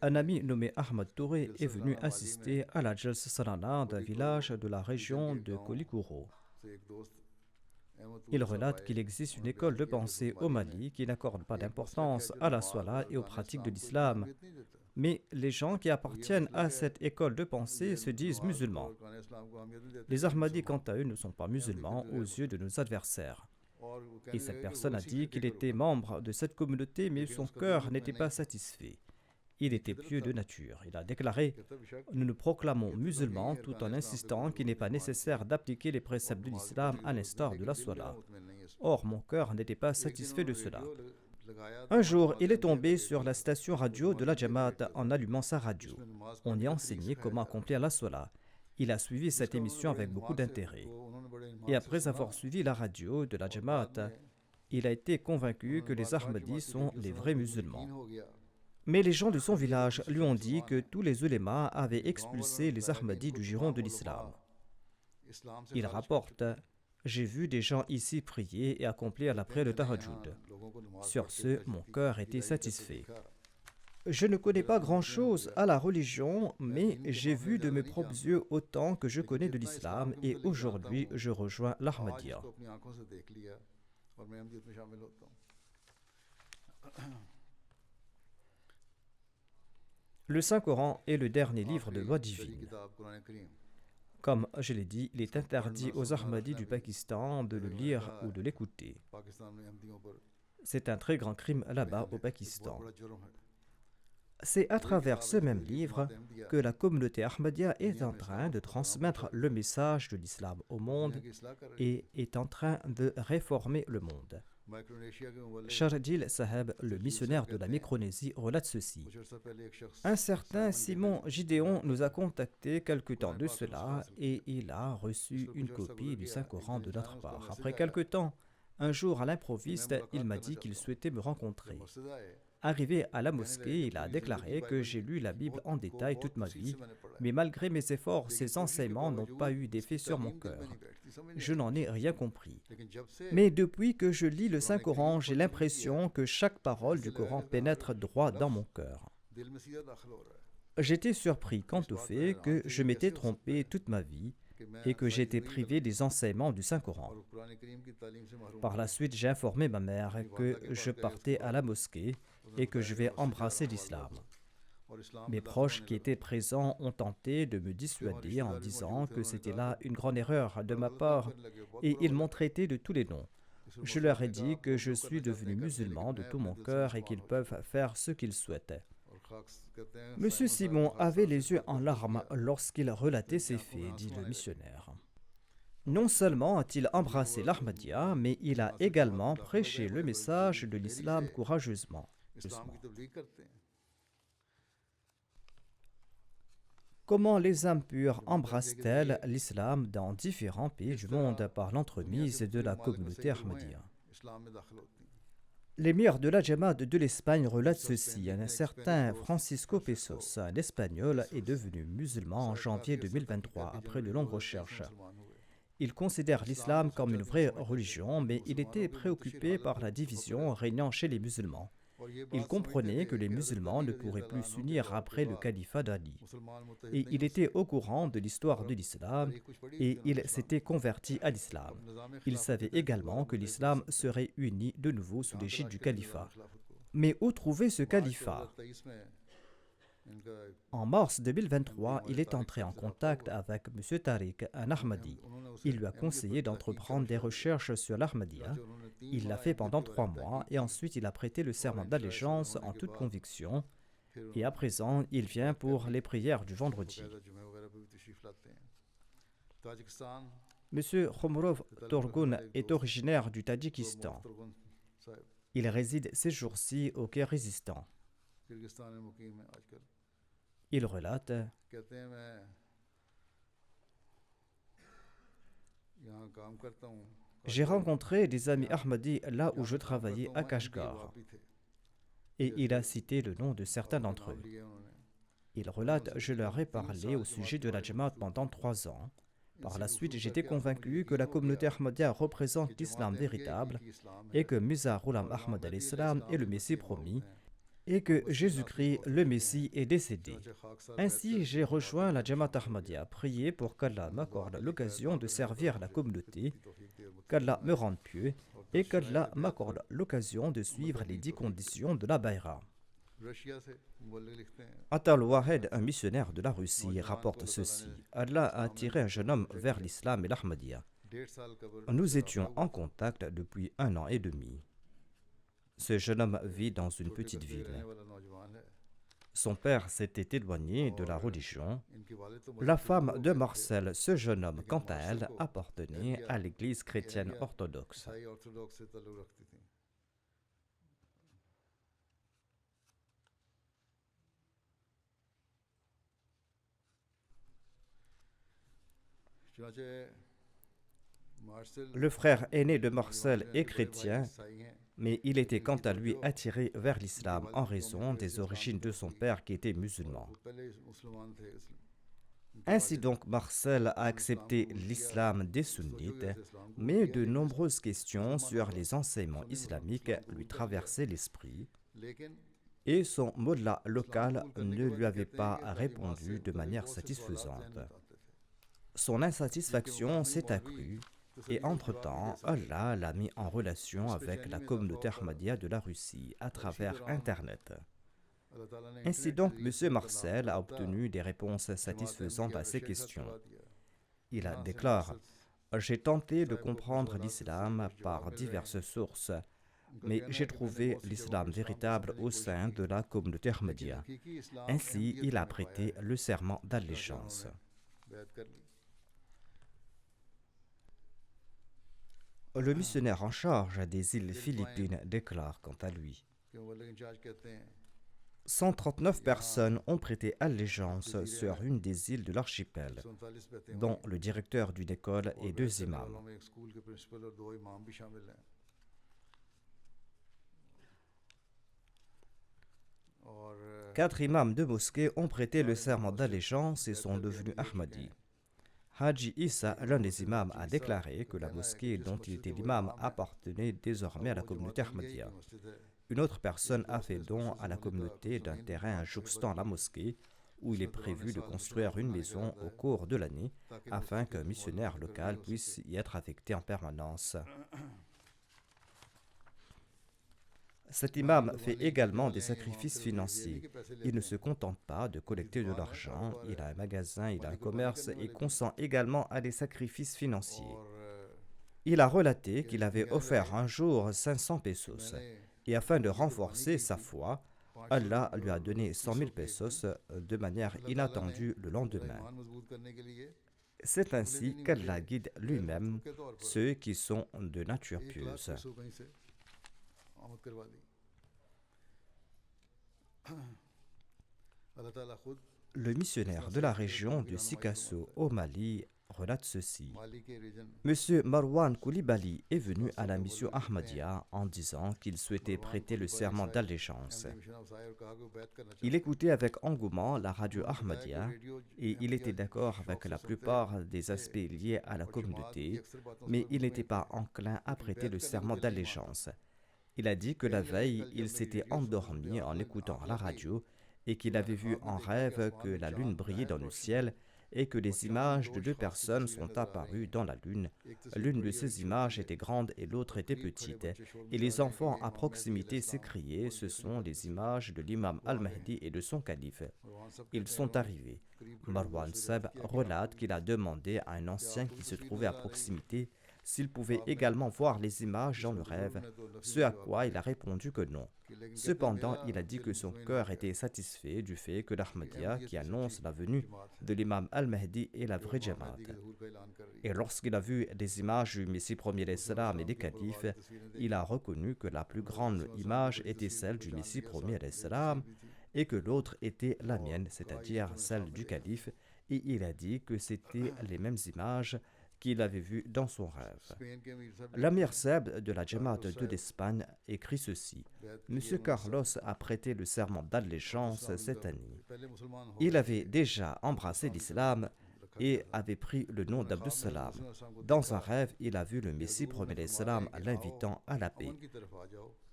Un ami nommé Ahmad Touré est venu assister à la Jalsa Salana d'un village de la région de Kolikoro. Il relate qu'il existe une école de pensée au Mali qui n'accorde pas d'importance à la Salah et aux pratiques de l'islam. Mais les gens qui appartiennent à cette école de pensée se disent musulmans. Les Ahmadis, quant à eux, ne sont pas musulmans aux yeux de nos adversaires. Et cette personne a dit qu'il était membre de cette communauté, mais son cœur n'était pas satisfait. Il était pieux de nature. Il a déclaré « Nous nous proclamons musulmans tout en insistant qu'il n'est pas nécessaire d'appliquer les préceptes de l'islam à l'instar de la Salah. Or, mon cœur n'était pas satisfait de cela. » Un jour, il est tombé sur la station radio de la Jamaat en allumant sa radio. On y enseignait comment accomplir la Salah. Il a suivi cette émission avec beaucoup d'intérêt. Et après avoir suivi la radio de la Jamaat, il a été convaincu que les Ahmadis sont les vrais musulmans. Mais les gens de son village lui ont dit que tous les ulémas avaient expulsé les Ahmadis du giron de l'islam. Il rapporte « J'ai vu des gens ici prier et accomplir la prière de Tahajjud. Sur ce, mon cœur était satisfait. Je ne connais pas grand-chose à la religion, mais j'ai vu de mes propres yeux autant que je connais de l'islam et aujourd'hui, je rejoins l'Ahmadiyya. » Le Saint-Coran est le dernier livre de loi divine. Comme je l'ai dit, il est interdit aux Ahmadis du Pakistan de le lire ou de l'écouter. C'est un très grand crime là-bas au Pakistan. C'est à travers ce même livre que la communauté Ahmadiyya est en train de transmettre le message de l'islam au monde et est en train de réformer le monde. Shardil Saheb, le missionnaire de la Micronésie, relate ceci. Un certain Simon Gideon nous a contactés quelque temps de cela et il a reçu une copie du Saint-Coran de notre part. Après quelque temps, un jour à l'improviste, il m'a dit qu'il souhaitait me rencontrer. Arrivé à la mosquée, il a déclaré que j'ai lu la Bible en détail toute ma vie, mais malgré mes efforts, ces enseignements n'ont pas eu d'effet sur mon cœur. Je n'en ai rien compris. Mais depuis que je lis le Saint-Coran, j'ai l'impression que chaque parole du Coran pénètre droit dans mon cœur. J'étais surpris quant au fait que je m'étais trompé toute ma vie et que j'étais privé des enseignements du Saint-Coran. Par la suite, j'ai informé ma mère que je partais à la mosquée et que je vais embrasser l'islam. Mes proches qui étaient présents ont tenté de me dissuader en disant que c'était là une grande erreur de ma part et ils m'ont traité de tous les noms. Je leur ai dit que je suis devenu musulman de tout mon cœur et qu'ils peuvent faire ce qu'ils souhaitent. Monsieur Simon avait les yeux en larmes lorsqu'il relatait ces faits, dit le missionnaire. Non seulement a-t-il embrassé l'Ahmadiyya, mais il a également prêché le message de l'islam courageusement. Comment les âmes pures embrassent-elles l'islam dans différents pays du monde par l'entremise de la communauté Ahmadiyya? L'émir de la Jamaat de l'Espagne relate ceci. Un certain Francisco Pesos, un Espagnol, est devenu musulman en janvier 2023 après de longues recherches. Il considère l'islam comme une vraie religion, mais il était préoccupé par la division régnant chez les musulmans. Il comprenait que les musulmans ne pourraient plus s'unir après le califat d'Ali. Et il était au courant de l'histoire de l'islam et il s'était converti à l'islam. Il savait également que l'islam serait uni de nouveau sous l'égide du califat. Mais où trouver ce califat? En mars 2023, il est entré en contact avec M. Tariq, un Ahmadi. Il lui a conseillé d'entreprendre des recherches sur l'Ahmadiyya. Il l'a fait pendant 3 mois et ensuite il a prêté le serment d'allégeance en toute conviction. Et à présent, il vient pour les prières du vendredi. M. Khomrov Torgun est originaire du Tadjikistan. Il réside ces jours-ci au Kirghizistan. Il relate « J'ai rencontré des amis Ahmadis là où je travaillais à Kashgar. et il a cité le nom de certains d'entre eux. Il relate: je leur ai parlé au sujet de la Jamaat pendant 3 ans. Par la suite, j'étais convaincu que la communauté Ahmadiyya représente l'islam véritable et que Mirza Ghulam Ahmad al-Islam est le Messie promis et que Jésus-Christ, le Messie, est décédé. Ainsi, j'ai rejoint la Jamaat Ahmadiyya, prié pour qu'Allah m'accorde l'occasion de servir la communauté, qu'Allah me rende pieux et qu'Allah m'accorde l'occasion de suivre les 10 conditions de la Bayra. Atal Wahed, un missionnaire de la Russie, rapporte ceci: Allah a attiré un jeune homme vers l'islam et l'Ahmadiyya. Nous étions en contact depuis 1 an et demi. Ce jeune homme vit dans une petite ville. Son père s'était éloigné de la religion. La femme de Marcel, ce jeune homme, quant à elle, appartenait à l'église chrétienne orthodoxe. Le frère aîné de Marcel est chrétien, mais il était quant à lui attiré vers l'islam en raison des origines de son père qui était musulman. Ainsi donc, Marcel a accepté l'islam des sunnites, mais de nombreuses questions sur les enseignements islamiques lui traversaient l'esprit, et son mollah local ne lui avait pas répondu de manière satisfaisante. Son insatisfaction s'est accrue, et entre-temps, Allah l'a mis en relation avec la communauté Ahmadiyya de la Russie à travers Internet. Ainsi donc, M. Marcel a obtenu des réponses satisfaisantes à ces questions. Il déclare: j'ai tenté de comprendre l'islam par diverses sources, mais j'ai trouvé l'islam véritable au sein de la communauté Ahmadiyya. Ainsi, il a prêté le serment d'allégeance. Le missionnaire en charge des îles Philippines déclare quant à lui: 139 personnes ont prêté allégeance sur une des îles de l'archipel, dont le directeur d'une école et 2 imams. 4 imams de mosquée ont prêté le serment d'allégeance et sont devenus Ahmadis. Haji Issa, l'un des imams, a déclaré que la mosquée dont il était l'imam appartenait désormais à la communauté Ahmadiyya. Une autre personne a fait don à la communauté d'un terrain jouxtant la mosquée où il est prévu de construire une maison au cours de l'année afin qu'un missionnaire local puisse y être affecté en permanence. Cet imam fait également des sacrifices financiers. Il ne se contente pas de collecter de l'argent, il a un magasin, il a un commerce et consent également à des sacrifices financiers. Il a relaté qu'il avait offert un jour 500 pesos et afin de renforcer sa foi, Allah lui a donné 100 000 pesos de manière inattendue le lendemain. C'est ainsi qu'Allah guide lui-même ceux qui sont de nature pieuse. Le missionnaire de la région de Sikasso au Mali relate ceci: Monsieur Marwan Koulibaly est venu à la mission Ahmadiyya en disant qu'il souhaitait prêter le serment d'allégeance. Il écoutait avec engouement la radio Ahmadiyya et il était d'accord avec la plupart des aspects liés à la communauté, mais il n'était pas enclin à prêter le serment d'allégeance. Il a dit que la veille, il s'était endormi en écoutant la radio et qu'il avait vu en rêve que la lune brillait dans le ciel et que des images de 2 personnes sont apparues dans la lune. L'une de ces images était grande et l'autre était petite, et les enfants à proximité s'écriaient: ce sont les images de l'imam al-Mahdi et de son calife. Ils sont arrivés. Marwan Seb relate qu'il a demandé à un ancien qui se trouvait à proximité s'il pouvait également voir les images dans le rêve, ce à quoi il a répondu que non. Cependant, il a dit que son cœur était satisfait du fait que l'Ahmadiyya, qui annonce la venue de l'imam al-Mahdi, est la vraie Jamaat. Et lorsqu'il a vu des images du Messie premier l'Islam et des califes, il a reconnu que la plus grande image était celle du Messie premier l'Islam et que l'autre était la mienne, c'est-à-dire celle du calife, et il a dit que c'étaient les mêmes images qu'il avait vu dans son rêve. L'Amir Seb de la Jamaat de l'Espagne écrit ceci. Monsieur Carlos a prêté le serment d'allégeance cette année. Il avait déjà embrassé l'islam et avait pris le nom d'Abdus Salam. Dans un rêve, il a vu le Messie promet l'islam l'invitant à la paix.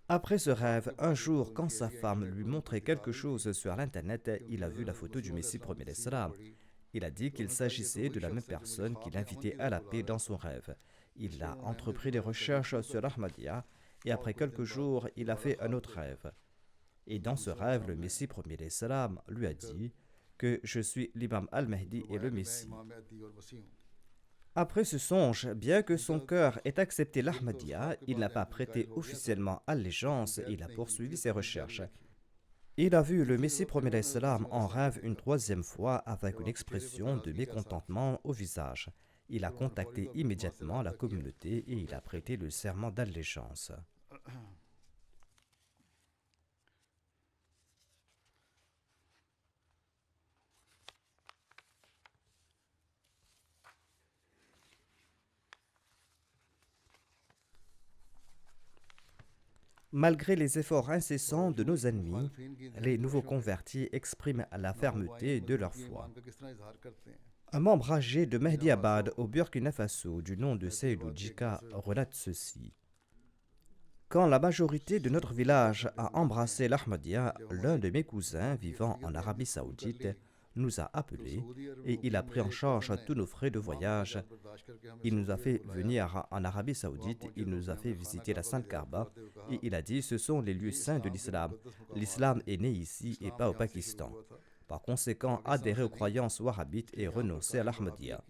Après ce rêve, un jour, quand sa femme lui montrait quelque chose sur l'internet, il a vu la photo du Messie promet l'islam. Il a dit qu'il s'agissait de la même personne qui l'invitait à la paix dans son rêve. Il a entrepris des recherches sur l'Ahmadiyya et après quelques jours, il a fait un autre rêve. Et dans ce rêve, le Messie promet l'islam lui a dit que je suis l'imam al-Mahdi et le Messie. Après ce songe, bien que son cœur ait accepté l'Ahmadiyya, il n'a pas prêté officiellement allégeance et il a poursuivi ses recherches. Il a vu le Messie promet l'islam en rêve une troisième fois avec une expression de mécontentement au visage. Il a contacté immédiatement la communauté et il a prêté le serment d'allégeance. Malgré les efforts incessants de nos ennemis, les nouveaux convertis expriment la fermeté de leur foi. Un membre âgé de Mehdi Abad au Burkina Faso du nom de Seydou Djika relate ceci. Quand la majorité de notre village a embrassé l'Ahmadiyya, l'un de mes cousins vivant en Arabie Saoudite nous a appelés et il a pris en charge tous nos frais de voyage. Il nous a fait venir en Arabie Saoudite, il nous a fait visiter la Sainte Kaaba et il a dit ce sont les lieux saints de l'islam. L'islam est né ici et pas au Pakistan. Par conséquent, adhérer aux croyances wahhabites et renoncer à l'Ahmadiyya.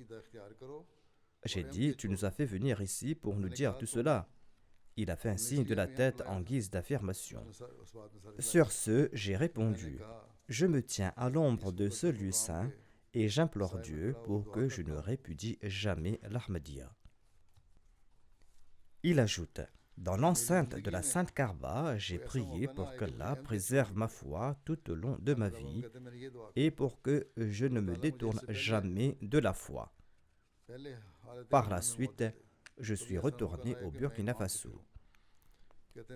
J'ai dit, tu nous as fait venir ici pour nous dire tout cela. Il a fait un signe de la tête en guise d'affirmation. Sur ce, j'ai répondu, je me tiens à l'ombre de ce lieu saint et j'implore Dieu pour que je ne répudie jamais l'Ahmadiyya. Il ajoute, dans l'enceinte de la Sainte Kaaba, j'ai prié pour qu'Allah préserve ma foi tout au long de ma vie et pour que je ne me détourne jamais de la foi. Par la suite, je suis retourné au Burkina Faso.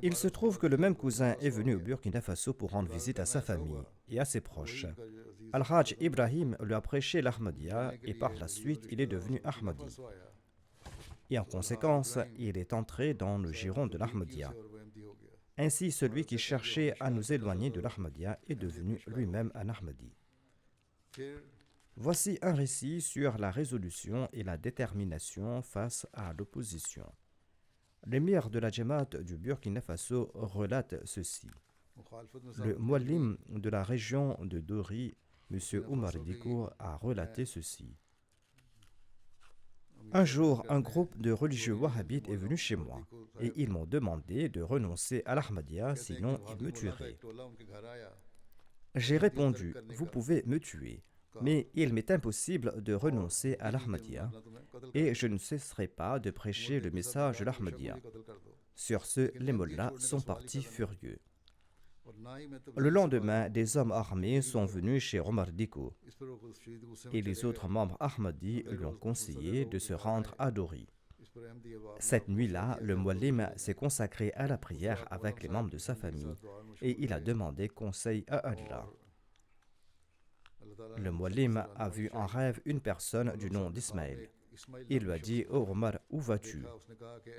Il se trouve que le même cousin est venu au Burkina Faso pour rendre visite à sa famille et à ses proches. Al-Hajj Ibrahim lui a prêché l'Ahmadiyya et par la suite il est devenu Ahmadi. Et en conséquence, il est entré dans le giron de l'Ahmadiyya. Ainsi, celui qui cherchait à nous éloigner de l'Ahmadiyya est devenu lui-même un Ahmadi. Voici un récit sur la résolution et la détermination face à l'opposition. L'émir de la Jamaat du Burkina Faso relate ceci. Le muallim de la région de Dori, M. Oumar Diko, a relaté ceci. Un jour, un groupe de religieux wahhabites est venu chez moi et ils m'ont demandé de renoncer à l'Ahmadiyya, sinon ils me tueraient. J'ai répondu, vous pouvez me tuer, mais il m'est impossible de renoncer à l'Ahmadiyya et je ne cesserai pas de prêcher le message de l'Ahmadiyya. Sur ce, les mollahs sont partis furieux. Le lendemain, des hommes armés sont venus chez Omar Diko et les autres membres Ahmadis lui ont conseillé de se rendre à Dori. Cette nuit-là, le muallim s'est consacré à la prière avec les membres de sa famille et il a demandé conseil à Allah. Le muallim a vu en rêve une personne du nom d'Ismaël. Il lui a dit « Oh Omar, où vas-tu »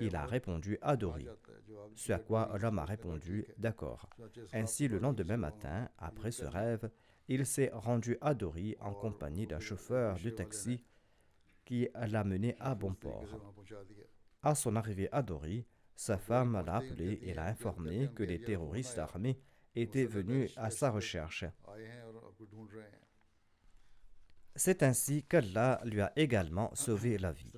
Il a répondu « À Dori ». Ce à quoi l'homme a répondu « D'accord ». Ainsi, le lendemain matin, après ce rêve, il s'est rendu à Dori en compagnie d'un chauffeur de taxi qui l'a mené à bon port. À son arrivée à Dori, sa femme l'a appelé et l'a informé que les terroristes armés étaient venus à sa recherche. C'est ainsi qu'Allah lui a également sauvé la vie.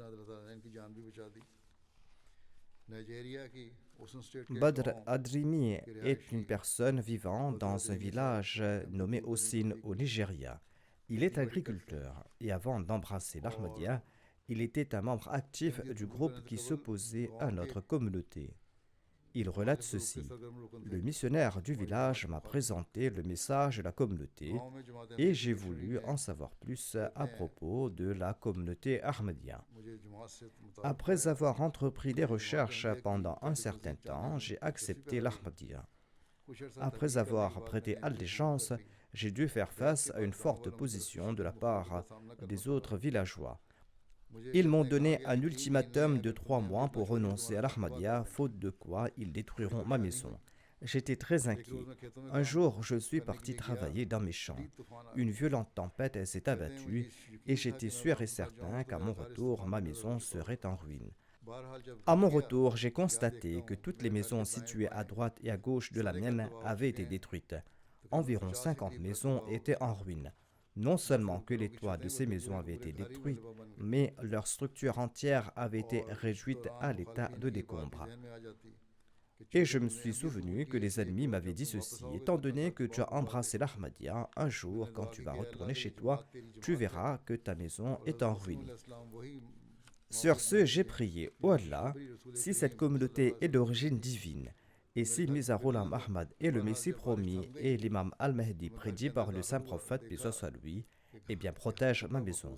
Badr Adrimi est une personne vivant dans un village nommé Ossine au Nigeria. Il est agriculteur et avant d'embrasser l'Ahmadiyya, il était un membre actif du groupe qui s'opposait à notre communauté. Il relate ceci. Le missionnaire du village m'a présenté le message de la communauté et j'ai voulu en savoir plus à propos de la communauté Ahmadiyya. Après avoir entrepris des recherches pendant un certain temps, j'ai accepté l'Ahmadiyya. Après avoir prêté allégeance, j'ai dû faire face à une forte opposition de la part des autres villageois. Ils m'ont donné un ultimatum de 3 mois pour renoncer à l'Ahmadiyya, faute de quoi ils détruiront ma maison. J'étais très inquiet. Un jour, je suis parti travailler dans mes champs. Une violente tempête s'est abattue et j'étais sûr et certain qu'à mon retour, ma maison serait en ruine. À mon retour, j'ai constaté que toutes les maisons situées à droite et à gauche de la mienne avaient été détruites. Environ 50 maisons étaient en ruine. Non seulement que les toits de ces maisons avaient été détruits, mais leur structure entière avait été réduite à l'état de décombre. Et je me suis souvenu que les ennemis m'avaient dit ceci: étant donné que tu as embrassé l'Ahmadiyya, un jour, quand tu vas retourner chez toi, tu verras que ta maison est en ruine. Sur ce, j'ai prié: ô Allah, si cette communauté est d'origine divine, et si Mirza Ghulam Ahmad est le Messie promis et l'imam Al-Mahdi prédit par le saint prophète, paix soit lui, eh bien protège ma maison.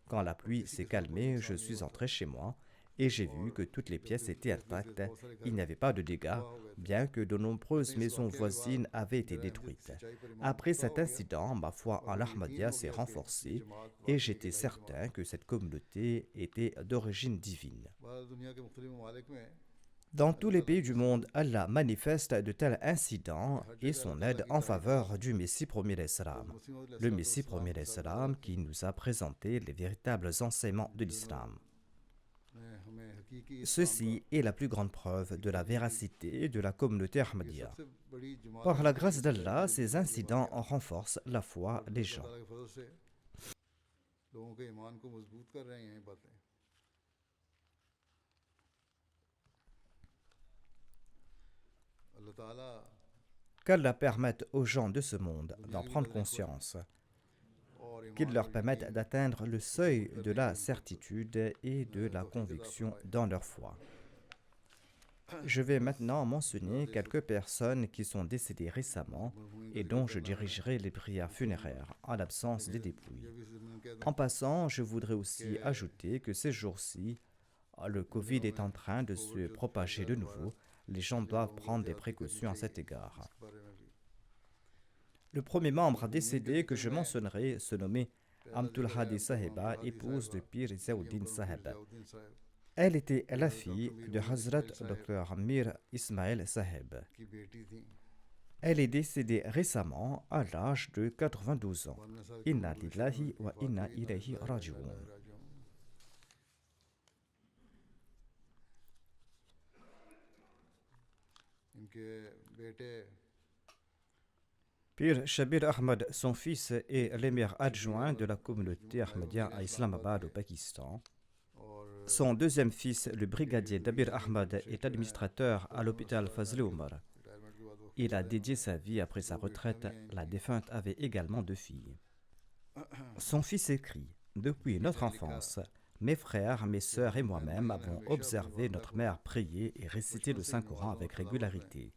Quand la pluie s'est calmée, je suis entré chez moi et j'ai vu que toutes les pièces étaient intactes. Il n'y avait pas de dégâts, bien que de nombreuses maisons voisines avaient été détruites. Après cet incident, ma foi en l'Ahmadiyya s'est renforcée et j'étais certain que cette communauté était d'origine divine. Dans tous les pays du monde, Allah manifeste de tels incidents et son aide en faveur du Messie premier d'Islam. Le Messie premier d'Islam qui nous a présenté les véritables enseignements de l'Islam. Ceci est la plus grande preuve de la véracité de la communauté Ahmadiyya. Par la grâce d'Allah, ces incidents renforcent la foi des gens. Qu'Allah permette aux gens de ce monde d'en prendre conscience, qu'il leur permette d'atteindre le seuil de la certitude et de la conviction dans leur foi. Je vais maintenant mentionner quelques personnes qui sont décédées récemment et dont je dirigerai les prières funéraires en l'absence des dépouilles. En passant, je voudrais aussi ajouter que ces jours-ci, le Covid est en train de se propager de nouveau. Les gens doivent prendre des précautions à cet égard. Le premier membre décédé que je mentionnerai se nommait Amtul Hadi Sahiba, épouse de Pir Ziauddin Sahib. Elle était la fille de Hazrat Dr. Mir Ismail Sahib. Elle est décédée récemment à l'âge de 92 ans. Inna lillahi wa inna ilayhi raji'un. Pir Shabir Ahmad, son fils, est l'émir adjoint de la communauté Ahmadiyya à Islamabad au Pakistan. Son deuxième fils, le brigadier Dabir Ahmad, est administrateur à l'hôpital Fazl Umar. Il a dédié sa vie après sa retraite. La défunte avait également 2 filles. Son fils écrit: depuis notre enfance, mes frères, mes sœurs et moi-même avons observé notre mère prier et réciter le Saint-Coran avec régularité.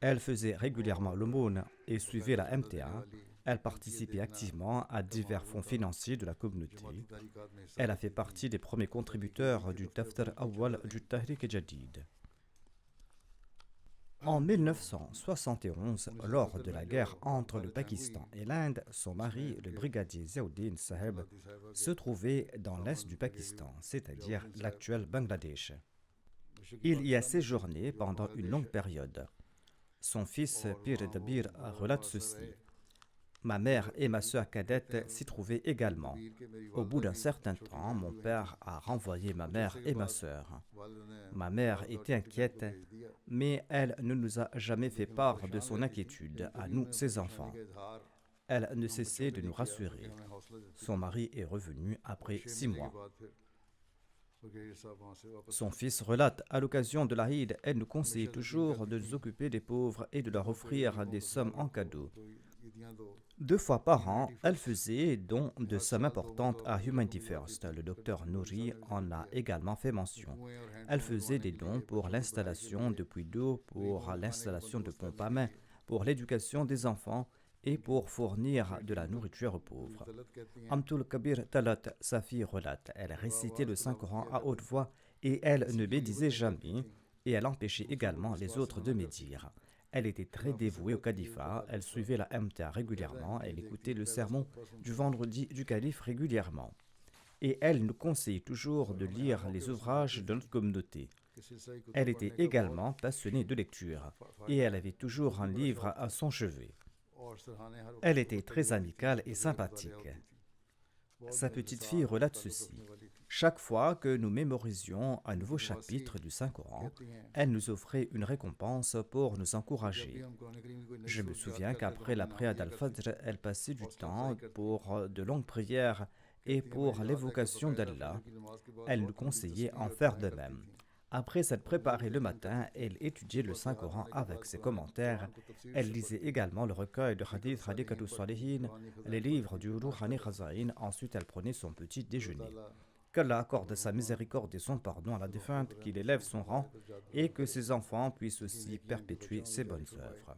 Elle faisait régulièrement l'aumône et suivait la MTA. Elle participait activement à divers fonds financiers de la communauté. Elle a fait partie des premiers contributeurs du Daftar Awwal du Tahrik Jadid. En 1971, lors de la guerre entre le Pakistan et l'Inde, son mari, le brigadier Ziauddin Sahib, se trouvait dans l'est du Pakistan, c'est-à-dire l'actuel Bangladesh. Il y a séjourné pendant une longue période. Son fils Pir Dabir relate ceci: ma mère et ma sœur cadette s'y trouvaient également. Au bout d'un certain temps, mon père a renvoyé ma mère et ma sœur. Ma mère était inquiète, mais elle ne nous a jamais fait part de son inquiétude à nous, ses enfants. Elle ne cessait de nous rassurer. Son mari est revenu après 6 mois. Son fils relate: à l'occasion de l'Aïd, elle nous conseillait toujours de nous occuper des pauvres et de leur offrir des sommes en cadeau. 2 fois par an, elle faisait don de somme importante à Humanity First. Le docteur Nouri en a également fait mention. Elle faisait des dons pour l'installation de puits d'eau, pour l'installation de pompes à main, pour l'éducation des enfants et pour fournir de la nourriture aux pauvres. Amtul Kabir Talat, sa fille, relate. Elle récitait le Saint-Coran à haute voix et elle ne médisait jamais, et elle empêchait également les autres de médire. Elle était très dévouée au califat, elle suivait la MTA régulièrement, elle écoutait le sermon du vendredi du calife régulièrement. Et elle nous conseillait toujours de lire les ouvrages de notre communauté. Elle était également passionnée de lecture, et elle avait toujours un livre à son chevet. Elle était très amicale et sympathique. Sa petite fille relate ceci. Chaque fois que nous mémorisions un nouveau chapitre du Saint-Coran, elle nous offrait une récompense pour nous encourager. Je me souviens qu'après la prière d'Al-Fajr, elle passait du temps pour de longues prières et pour l'évocation d'Allah. Elle nous conseillait en faire de même. Après s'être préparée le matin, elle étudiait le Saint-Coran avec ses commentaires. Elle lisait également le recueil de Hadith Hadikatus Salihin, les livres du Rouhani Khazaïn. Ensuite, elle prenait son petit déjeuner. Qu'Allah accorde sa miséricorde et son pardon à la défunte, qu'il élève son rang et que ses enfants puissent aussi perpétuer ses bonnes œuvres.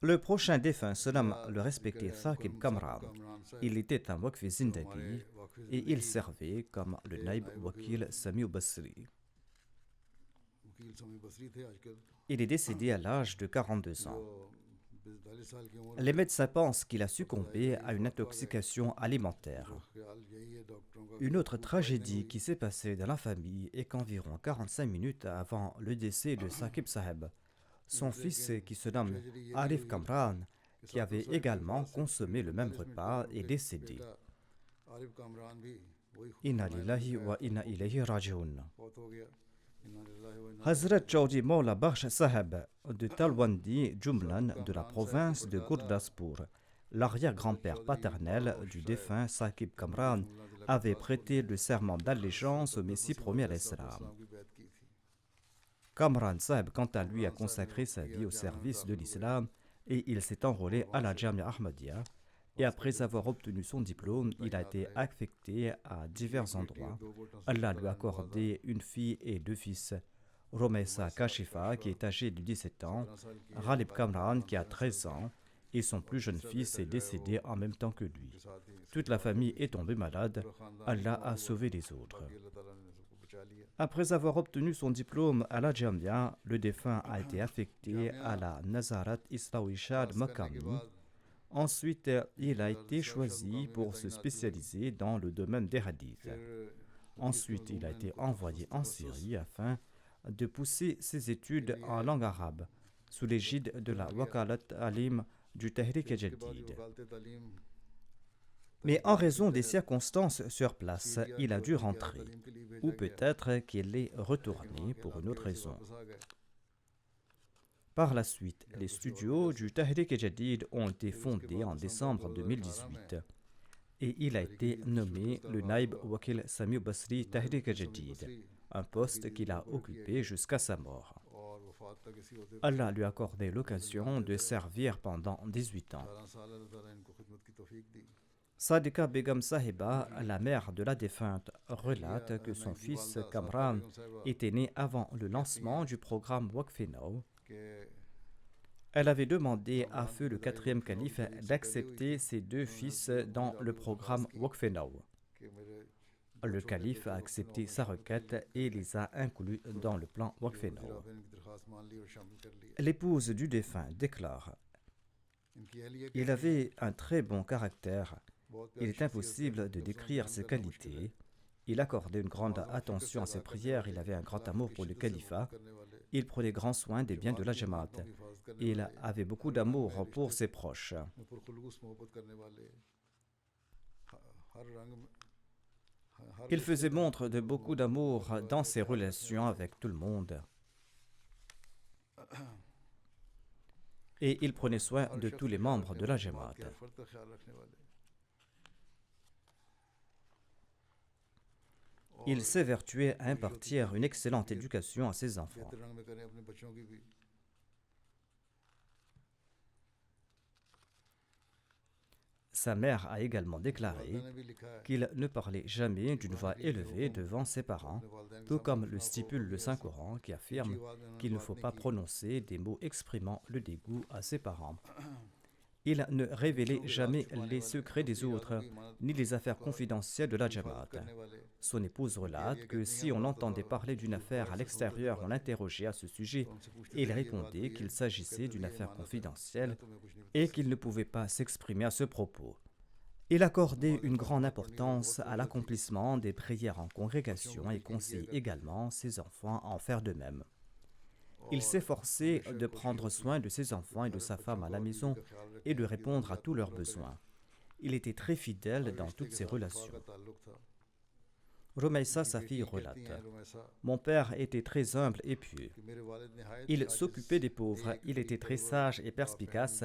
Le prochain défunt se nomme le respecté Thaqib Kamran. Il était un Waqfi Zindagi et il servait comme le Naib Wakil Samiou Basri. Il est décédé à l'âge de 42 ans. Les médecins pensent qu'il a succombé à une intoxication alimentaire. Une autre tragédie qui s'est passée dans la famille est qu'environ 45 minutes avant le décès de Saqib Saheb, son fils qui se nomme Arif Kamran, qui avait également consommé le même repas, est décédé. Inna lillahi wa inna ilayhi raji'un. Hazrat Chaudhry Maula Bakhsh Saheb de Talwandi, Jumlan, de la province de Gurdaspur, l'arrière-grand-père paternel du défunt Saqib Kamran, avait prêté le serment d'allégeance au Messie premier à l'Islam. Kamran Saheb, quant à lui, a consacré sa vie au service de l'islam et il s'est enrôlé à la Jamia Ahmadiyya. Et après avoir obtenu son diplôme, il a été affecté à divers endroits. Allah lui a accordé une fille et 2 fils. Romessa Kashifa, qui est âgé de 17 ans, Ghalib Kamran, qui a 13 ans, et son plus jeune fils est décédé en même temps que lui. Toute la famille est tombée malade. Allah a sauvé les autres. Après avoir obtenu son diplôme à la Jamia, le défunt a été affecté à la Nazarat Islawishad Makami. Ensuite, il a été choisi pour se spécialiser dans le domaine des hadiths. Ensuite, il a été envoyé en Syrie afin de pousser ses études en langue arabe, sous l'égide de la Wakalat Alim du Tahrik Jadid. Mais en raison des circonstances sur place, il a dû rentrer, ou peut-être qu'il est retourné pour une autre raison. Par la suite, les studios du Tahrik Jadid ont été fondés en décembre 2018 et il a été nommé le Naib Wakil Samiou Basri Tahrik Jadid, un poste qu'il a occupé jusqu'à sa mort. Allah lui a accordé l'occasion de servir pendant 18 ans. Sadiqa Begum Sahiba, la mère de la défunte, relate que son fils Kamran était né avant le lancement du programme Waqf Now. Elle avait demandé à feu le 4e calife d'accepter ses 2 fils dans le programme Waqf Now. Le calife a accepté sa requête et les a inclus dans le plan Waqf Now. L'épouse du défunt déclare: il avait un très bon caractère. Il est impossible de décrire ses qualités. Il accordait une grande attention à ses prières, il avait un grand amour pour le califat, il prenait grand soin des biens de la Jamaat. Il avait beaucoup d'amour pour ses proches. Il faisait montre de beaucoup d'amour dans ses relations avec tout le monde. Et il prenait soin de tous les membres de la Jamaat. Il s'évertuait à impartir une excellente éducation à ses enfants. Sa mère a également déclaré qu'il ne parlait jamais d'une voix élevée devant ses parents, tout comme le stipule le Saint-Coran qui affirme qu'il ne faut pas prononcer des mots exprimant le dégoût à ses parents. Il ne révélait jamais les secrets des autres, ni les affaires confidentielles de la Jamaat. Son épouse relate que si on entendait parler d'une affaire à l'extérieur, on l'interrogeait à ce sujet et il répondait qu'il s'agissait d'une affaire confidentielle et qu'il ne pouvait pas s'exprimer à ce propos. Il accordait une grande importance à l'accomplissement des prières en congrégation et conseillait également ses enfants à en faire de même. Il s'efforçait de prendre soin de ses enfants et de sa femme à la maison et de répondre à tous leurs besoins. Il était très fidèle dans toutes ses relations. Rumaysa, sa fille, relate « Mon père était très humble et pieux. Il s'occupait des pauvres, il était très sage et perspicace.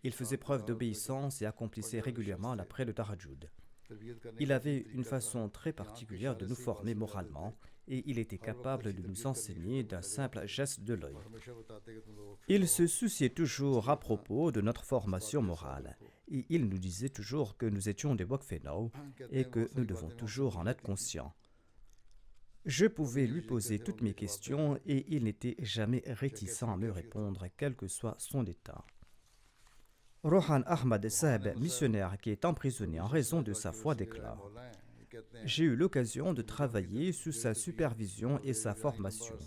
Il faisait preuve d'obéissance et accomplissait régulièrement la prière de Tahajjud. Il avait une façon très particulière de nous former moralement et il était capable de nous enseigner d'un simple geste de l'œil. Il se souciait toujours à propos de notre formation morale et il nous disait toujours que nous étions des Waqfenao et que nous devons toujours en être conscients. Je pouvais lui poser toutes mes questions et il n'était jamais réticent à me répondre, quel que soit son état. Rohan Ahmad Saheb, missionnaire qui est emprisonné en raison de sa foi, déclare « J'ai eu l'occasion de travailler sous sa supervision et sa formation.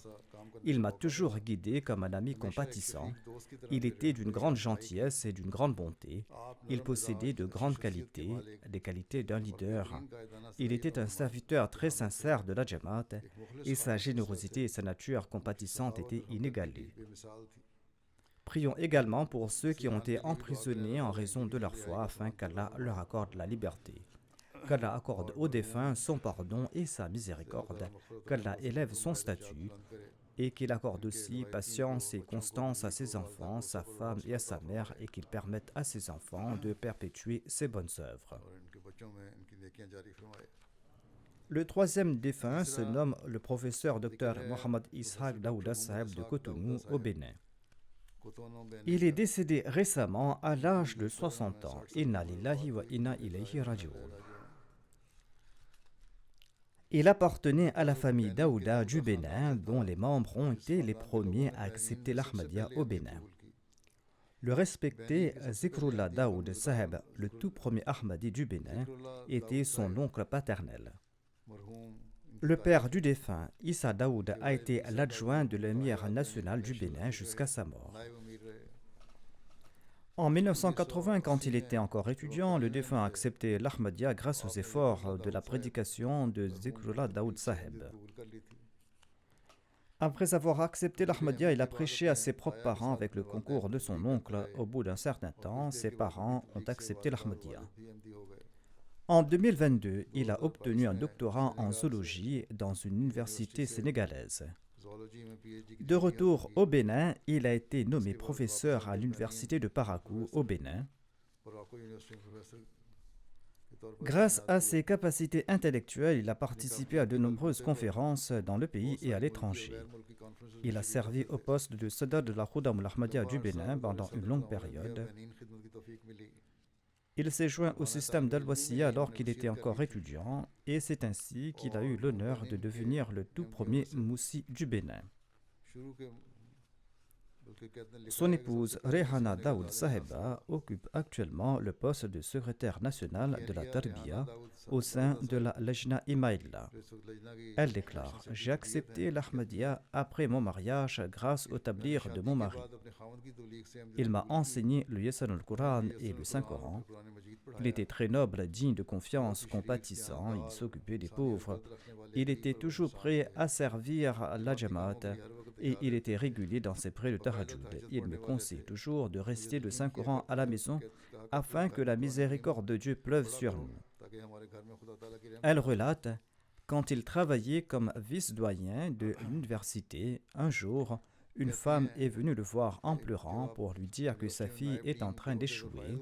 Il m'a toujours guidé comme un ami compatissant. Il était d'une grande gentillesse et d'une grande bonté. Il possédait de grandes qualités, des qualités d'un leader. Il était un serviteur très sincère de la Jamaat et sa générosité et sa nature compatissante étaient inégalées. Prions également pour ceux qui ont été emprisonnés en raison de leur foi afin qu'Allah leur accorde la liberté. Qu'Allah accorde aux défunts son pardon et sa miséricorde, qu'Allah élève son statut et qu'il accorde aussi patience et constance à ses enfants, sa femme et à sa mère et qu'il permette à ses enfants de perpétuer ses bonnes œuvres. Le troisième défunt se nomme le professeur Dr Mohamed Ishaq Daouda Saheb de Cotonou au Bénin. Il est décédé récemment à l'âge de 60 ans. Inna lillahi wa inna ilayhi raji'un. Il appartenait à la famille Daouda du Bénin, dont les membres ont été les premiers à accepter l'Ahmadiyya au Bénin. Le respecté Zikrullah Daoud Saheb, le tout premier Ahmadi du Bénin, était son oncle paternel. Le père du défunt, Issa Daoud, a été l'adjoint de l'émir national du Bénin jusqu'à sa mort. En 1980, quand il était encore étudiant, le défunt a accepté l'Ahmadiyya grâce aux efforts de la prédication de Zikrullah Daoud Saheb. Après avoir accepté l'Ahmadiyya, il a prêché à ses propres parents avec le concours de son oncle. Au bout d'un certain temps, ses parents ont accepté l'Ahmadiyya. En 2022, il a obtenu un doctorat en zoologie dans une université sénégalaise. De retour au Bénin, il a été nommé professeur à l'université de Parakou au Bénin. Grâce à ses capacités intellectuelles, il a participé à de nombreuses conférences dans le pays et à l'étranger. Il a servi au poste de Sadr de la Khoudam al-Ahmadiyya du Bénin pendant une longue période. Il s'est joint au système d'Al-Wasiyya alors qu'il était encore étudiant et c'est ainsi qu'il a eu l'honneur de devenir le tout premier moussi du Bénin. Son épouse Rehana Daoud Saheba occupe actuellement le poste de secrétaire national de la Tarbiya au sein de la Lajna Imaïla. Elle déclare « J'ai accepté l'Ahmadiyya après mon mariage grâce au tablir de mon mari. Il m'a enseigné le Yasan al-Quran et le Saint-Coran. Il était très noble, digne de confiance, compatissant, il s'occupait des pauvres. Il était toujours prêt à servir la Jamaat et il était régulier dans ses prières de Tahajjud. Il me conseille toujours de réciter le Saint-Coran à la maison afin que la miséricorde de Dieu pleuve sur nous. » Elle relate, quand il travaillait comme vice-doyen de l'université, un jour, une femme est venue le voir en pleurant pour lui dire que sa fille est en train d'échouer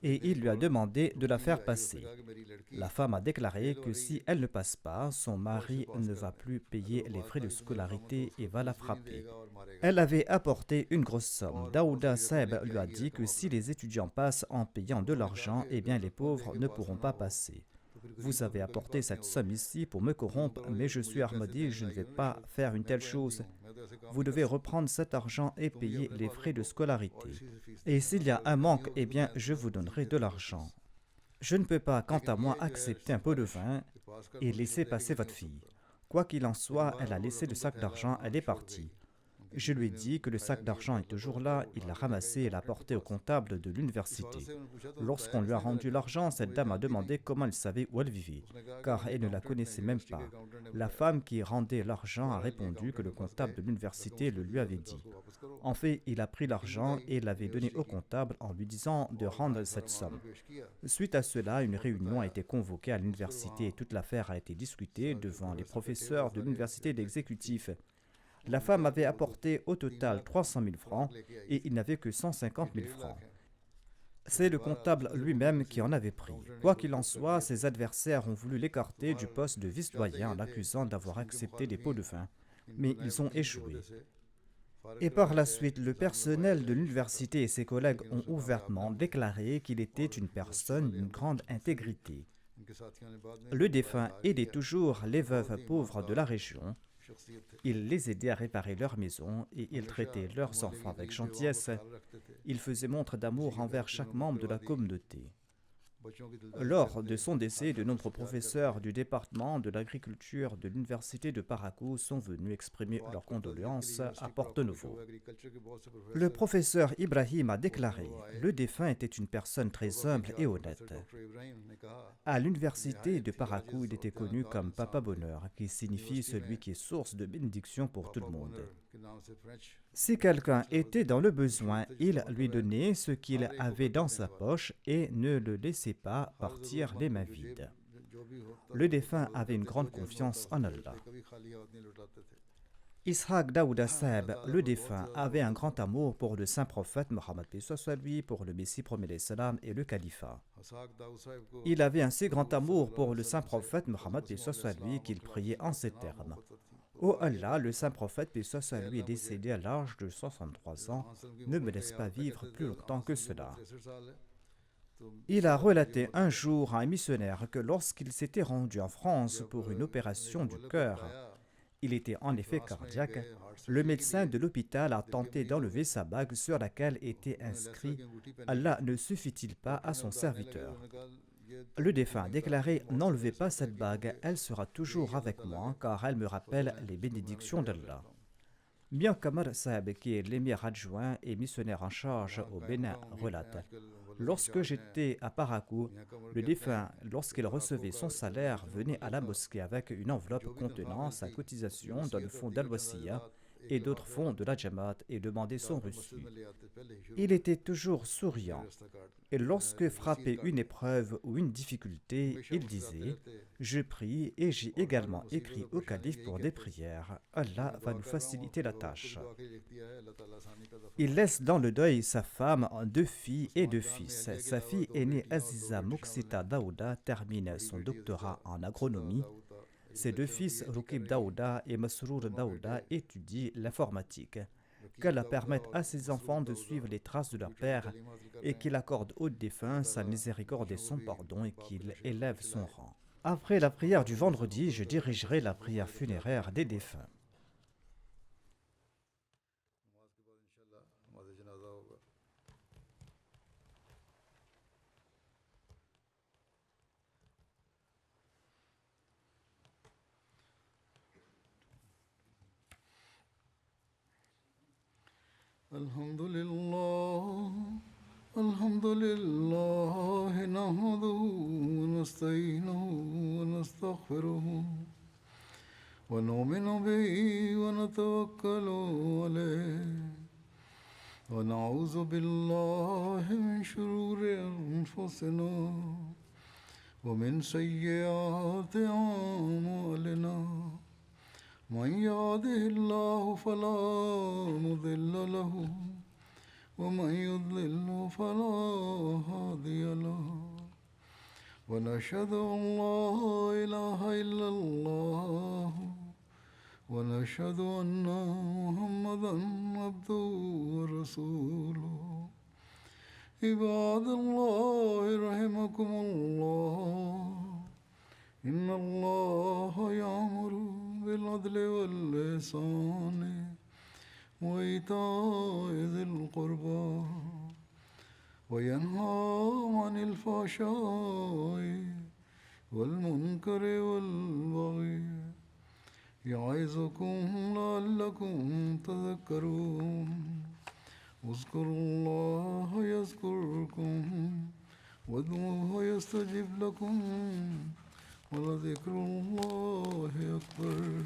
et il lui a demandé de la faire passer. La femme a déclaré que si elle ne passe pas, son mari ne va plus payer les frais de scolarité et va la frapper. Elle avait apporté une grosse somme. Daouda Saeb lui a dit que si les étudiants passent en payant de l'argent, eh bien les pauvres ne pourront pas passer. Vous avez apporté cette somme ici pour me corrompre, mais je suis Ahmadi, je ne vais pas faire une telle chose. Vous devez reprendre cet argent et payer les frais de scolarité. Et s'il y a un manque, eh bien je vous donnerai de l'argent. Je ne peux pas, quant à moi, accepter un pot de vin et laisser passer votre fille. Quoi qu'il en soit, elle a laissé le sac d'argent, elle est partie. Je lui ai dit que le sac d'argent est toujours là, il l'a ramassé et l'a porté au comptable de l'université. Lorsqu'on lui a rendu l'argent, cette dame a demandé comment elle savait où elle vivait, car elle ne la connaissait même pas. La femme qui rendait l'argent a répondu que le comptable de l'université le lui avait dit. En fait, il a pris l'argent et l'avait donné au comptable en lui disant de rendre cette somme. Suite à cela, une réunion a été convoquée à l'université et toute l'affaire a été discutée devant les professeurs de l'université d'exécutif. La femme avait apporté au total 300 000 francs et il n'avait que 150 000 francs. C'est le comptable lui-même qui en avait pris. Quoi qu'il en soit, ses adversaires ont voulu l'écarter du poste de vice-doyen en l'accusant d'avoir accepté des pots de vin, mais ils ont échoué. Et par la suite, le personnel de l'université et ses collègues ont ouvertement déclaré qu'il était une personne d'une grande intégrité. Le défunt aidait toujours les veuves pauvres de la région. Il les aidait à réparer leur maison et il traitait leurs enfants avec gentillesse. Il faisait montre d'amour envers chaque membre de la communauté. Lors de son décès, de nombreux professeurs du département de l'agriculture de l'université de Parakou sont venus exprimer leurs condoléances à Porto-Novo. Le professeur Ibrahim a déclaré « Le défunt était une personne très humble et honnête. À l'université de Parakou, il était connu comme Papa Bonheur, qui signifie celui qui est source de bénédiction pour tout le monde. Si quelqu'un était dans le besoin, il lui donnait ce qu'il avait dans sa poche et ne le laissait pas partir les mains vides. Le défunt avait une grande confiance en Allah. Ishaq Daouda Saeb, le défunt, avait un grand amour pour le saint prophète Mohammed lui, pour le Messie premier salam et le califat. Il avait un si grand amour pour le saint prophète Mohammed lui qu'il priait en ces termes. Ô Allah, le saint prophète lui est décédé à l'âge de 63 ans, ne me laisse pas vivre plus longtemps que cela. Il a relaté un jour à un missionnaire que lorsqu'il s'était rendu en France pour une opération du cœur, il était en effet cardiaque, le médecin de l'hôpital a tenté d'enlever sa bague sur laquelle était inscrit « Allah ne suffit-il pas à son serviteur ?» Le défunt a déclaré « N'enlevez pas cette bague, elle sera toujours avec moi car elle me rappelle les bénédictions d'Allah. » Mian Kamar Saeb, qui est l'émir adjoint et missionnaire en charge au Bénin, relate « Lorsque j'étais à Parakou, le défunt, lorsqu'il recevait son salaire, venait à la mosquée avec une enveloppe contenant sa cotisation dans le fonds d'Al-Wasiya et d'autres fonds de la Jamaat et demandait son reçu. Il était toujours souriant. Et lorsque frappait une épreuve ou une difficulté, il disait « Je prie et j'ai également écrit au calife pour des prières. Allah va nous faciliter la tâche. » Il laisse dans le deuil sa femme, 2 filles et 2 fils. Sa fille aînée Aziza Moksita Daouda termine son doctorat en agronomie. Ses 2 fils, Rukib Daouda et Masrour Daouda, étudient l'informatique. Qu'Allah permette à ses enfants de suivre les traces de leur père et qu'il accorde au défunt sa miséricorde et son pardon et qu'il élève son rang. Après la prière du vendredi, je dirigerai la prière funéraire des défunts. الحمد لله نحمده ونستعينه ونستغفره ونؤمن به ونتوكل عليه ونعوذ بالله من شرور أنفسنا ومن سيئات أعمالنا من يهده الله فلا مضل له ومن يضلل فلا هادي له ونشهد أن لا إله إلا الله ونشهد أن محمدا عبده ورسوله عباد الله رحمكم الله إن الله يأمر بالعدل والإحسان وإيتاء ذي القربى وينهى عن الفحشاء والمنكر والبغي يعظكم لعلكم تذكرون اذكروا الله يذكركم وادعوه يستجب لكم ولذكر الله أكبر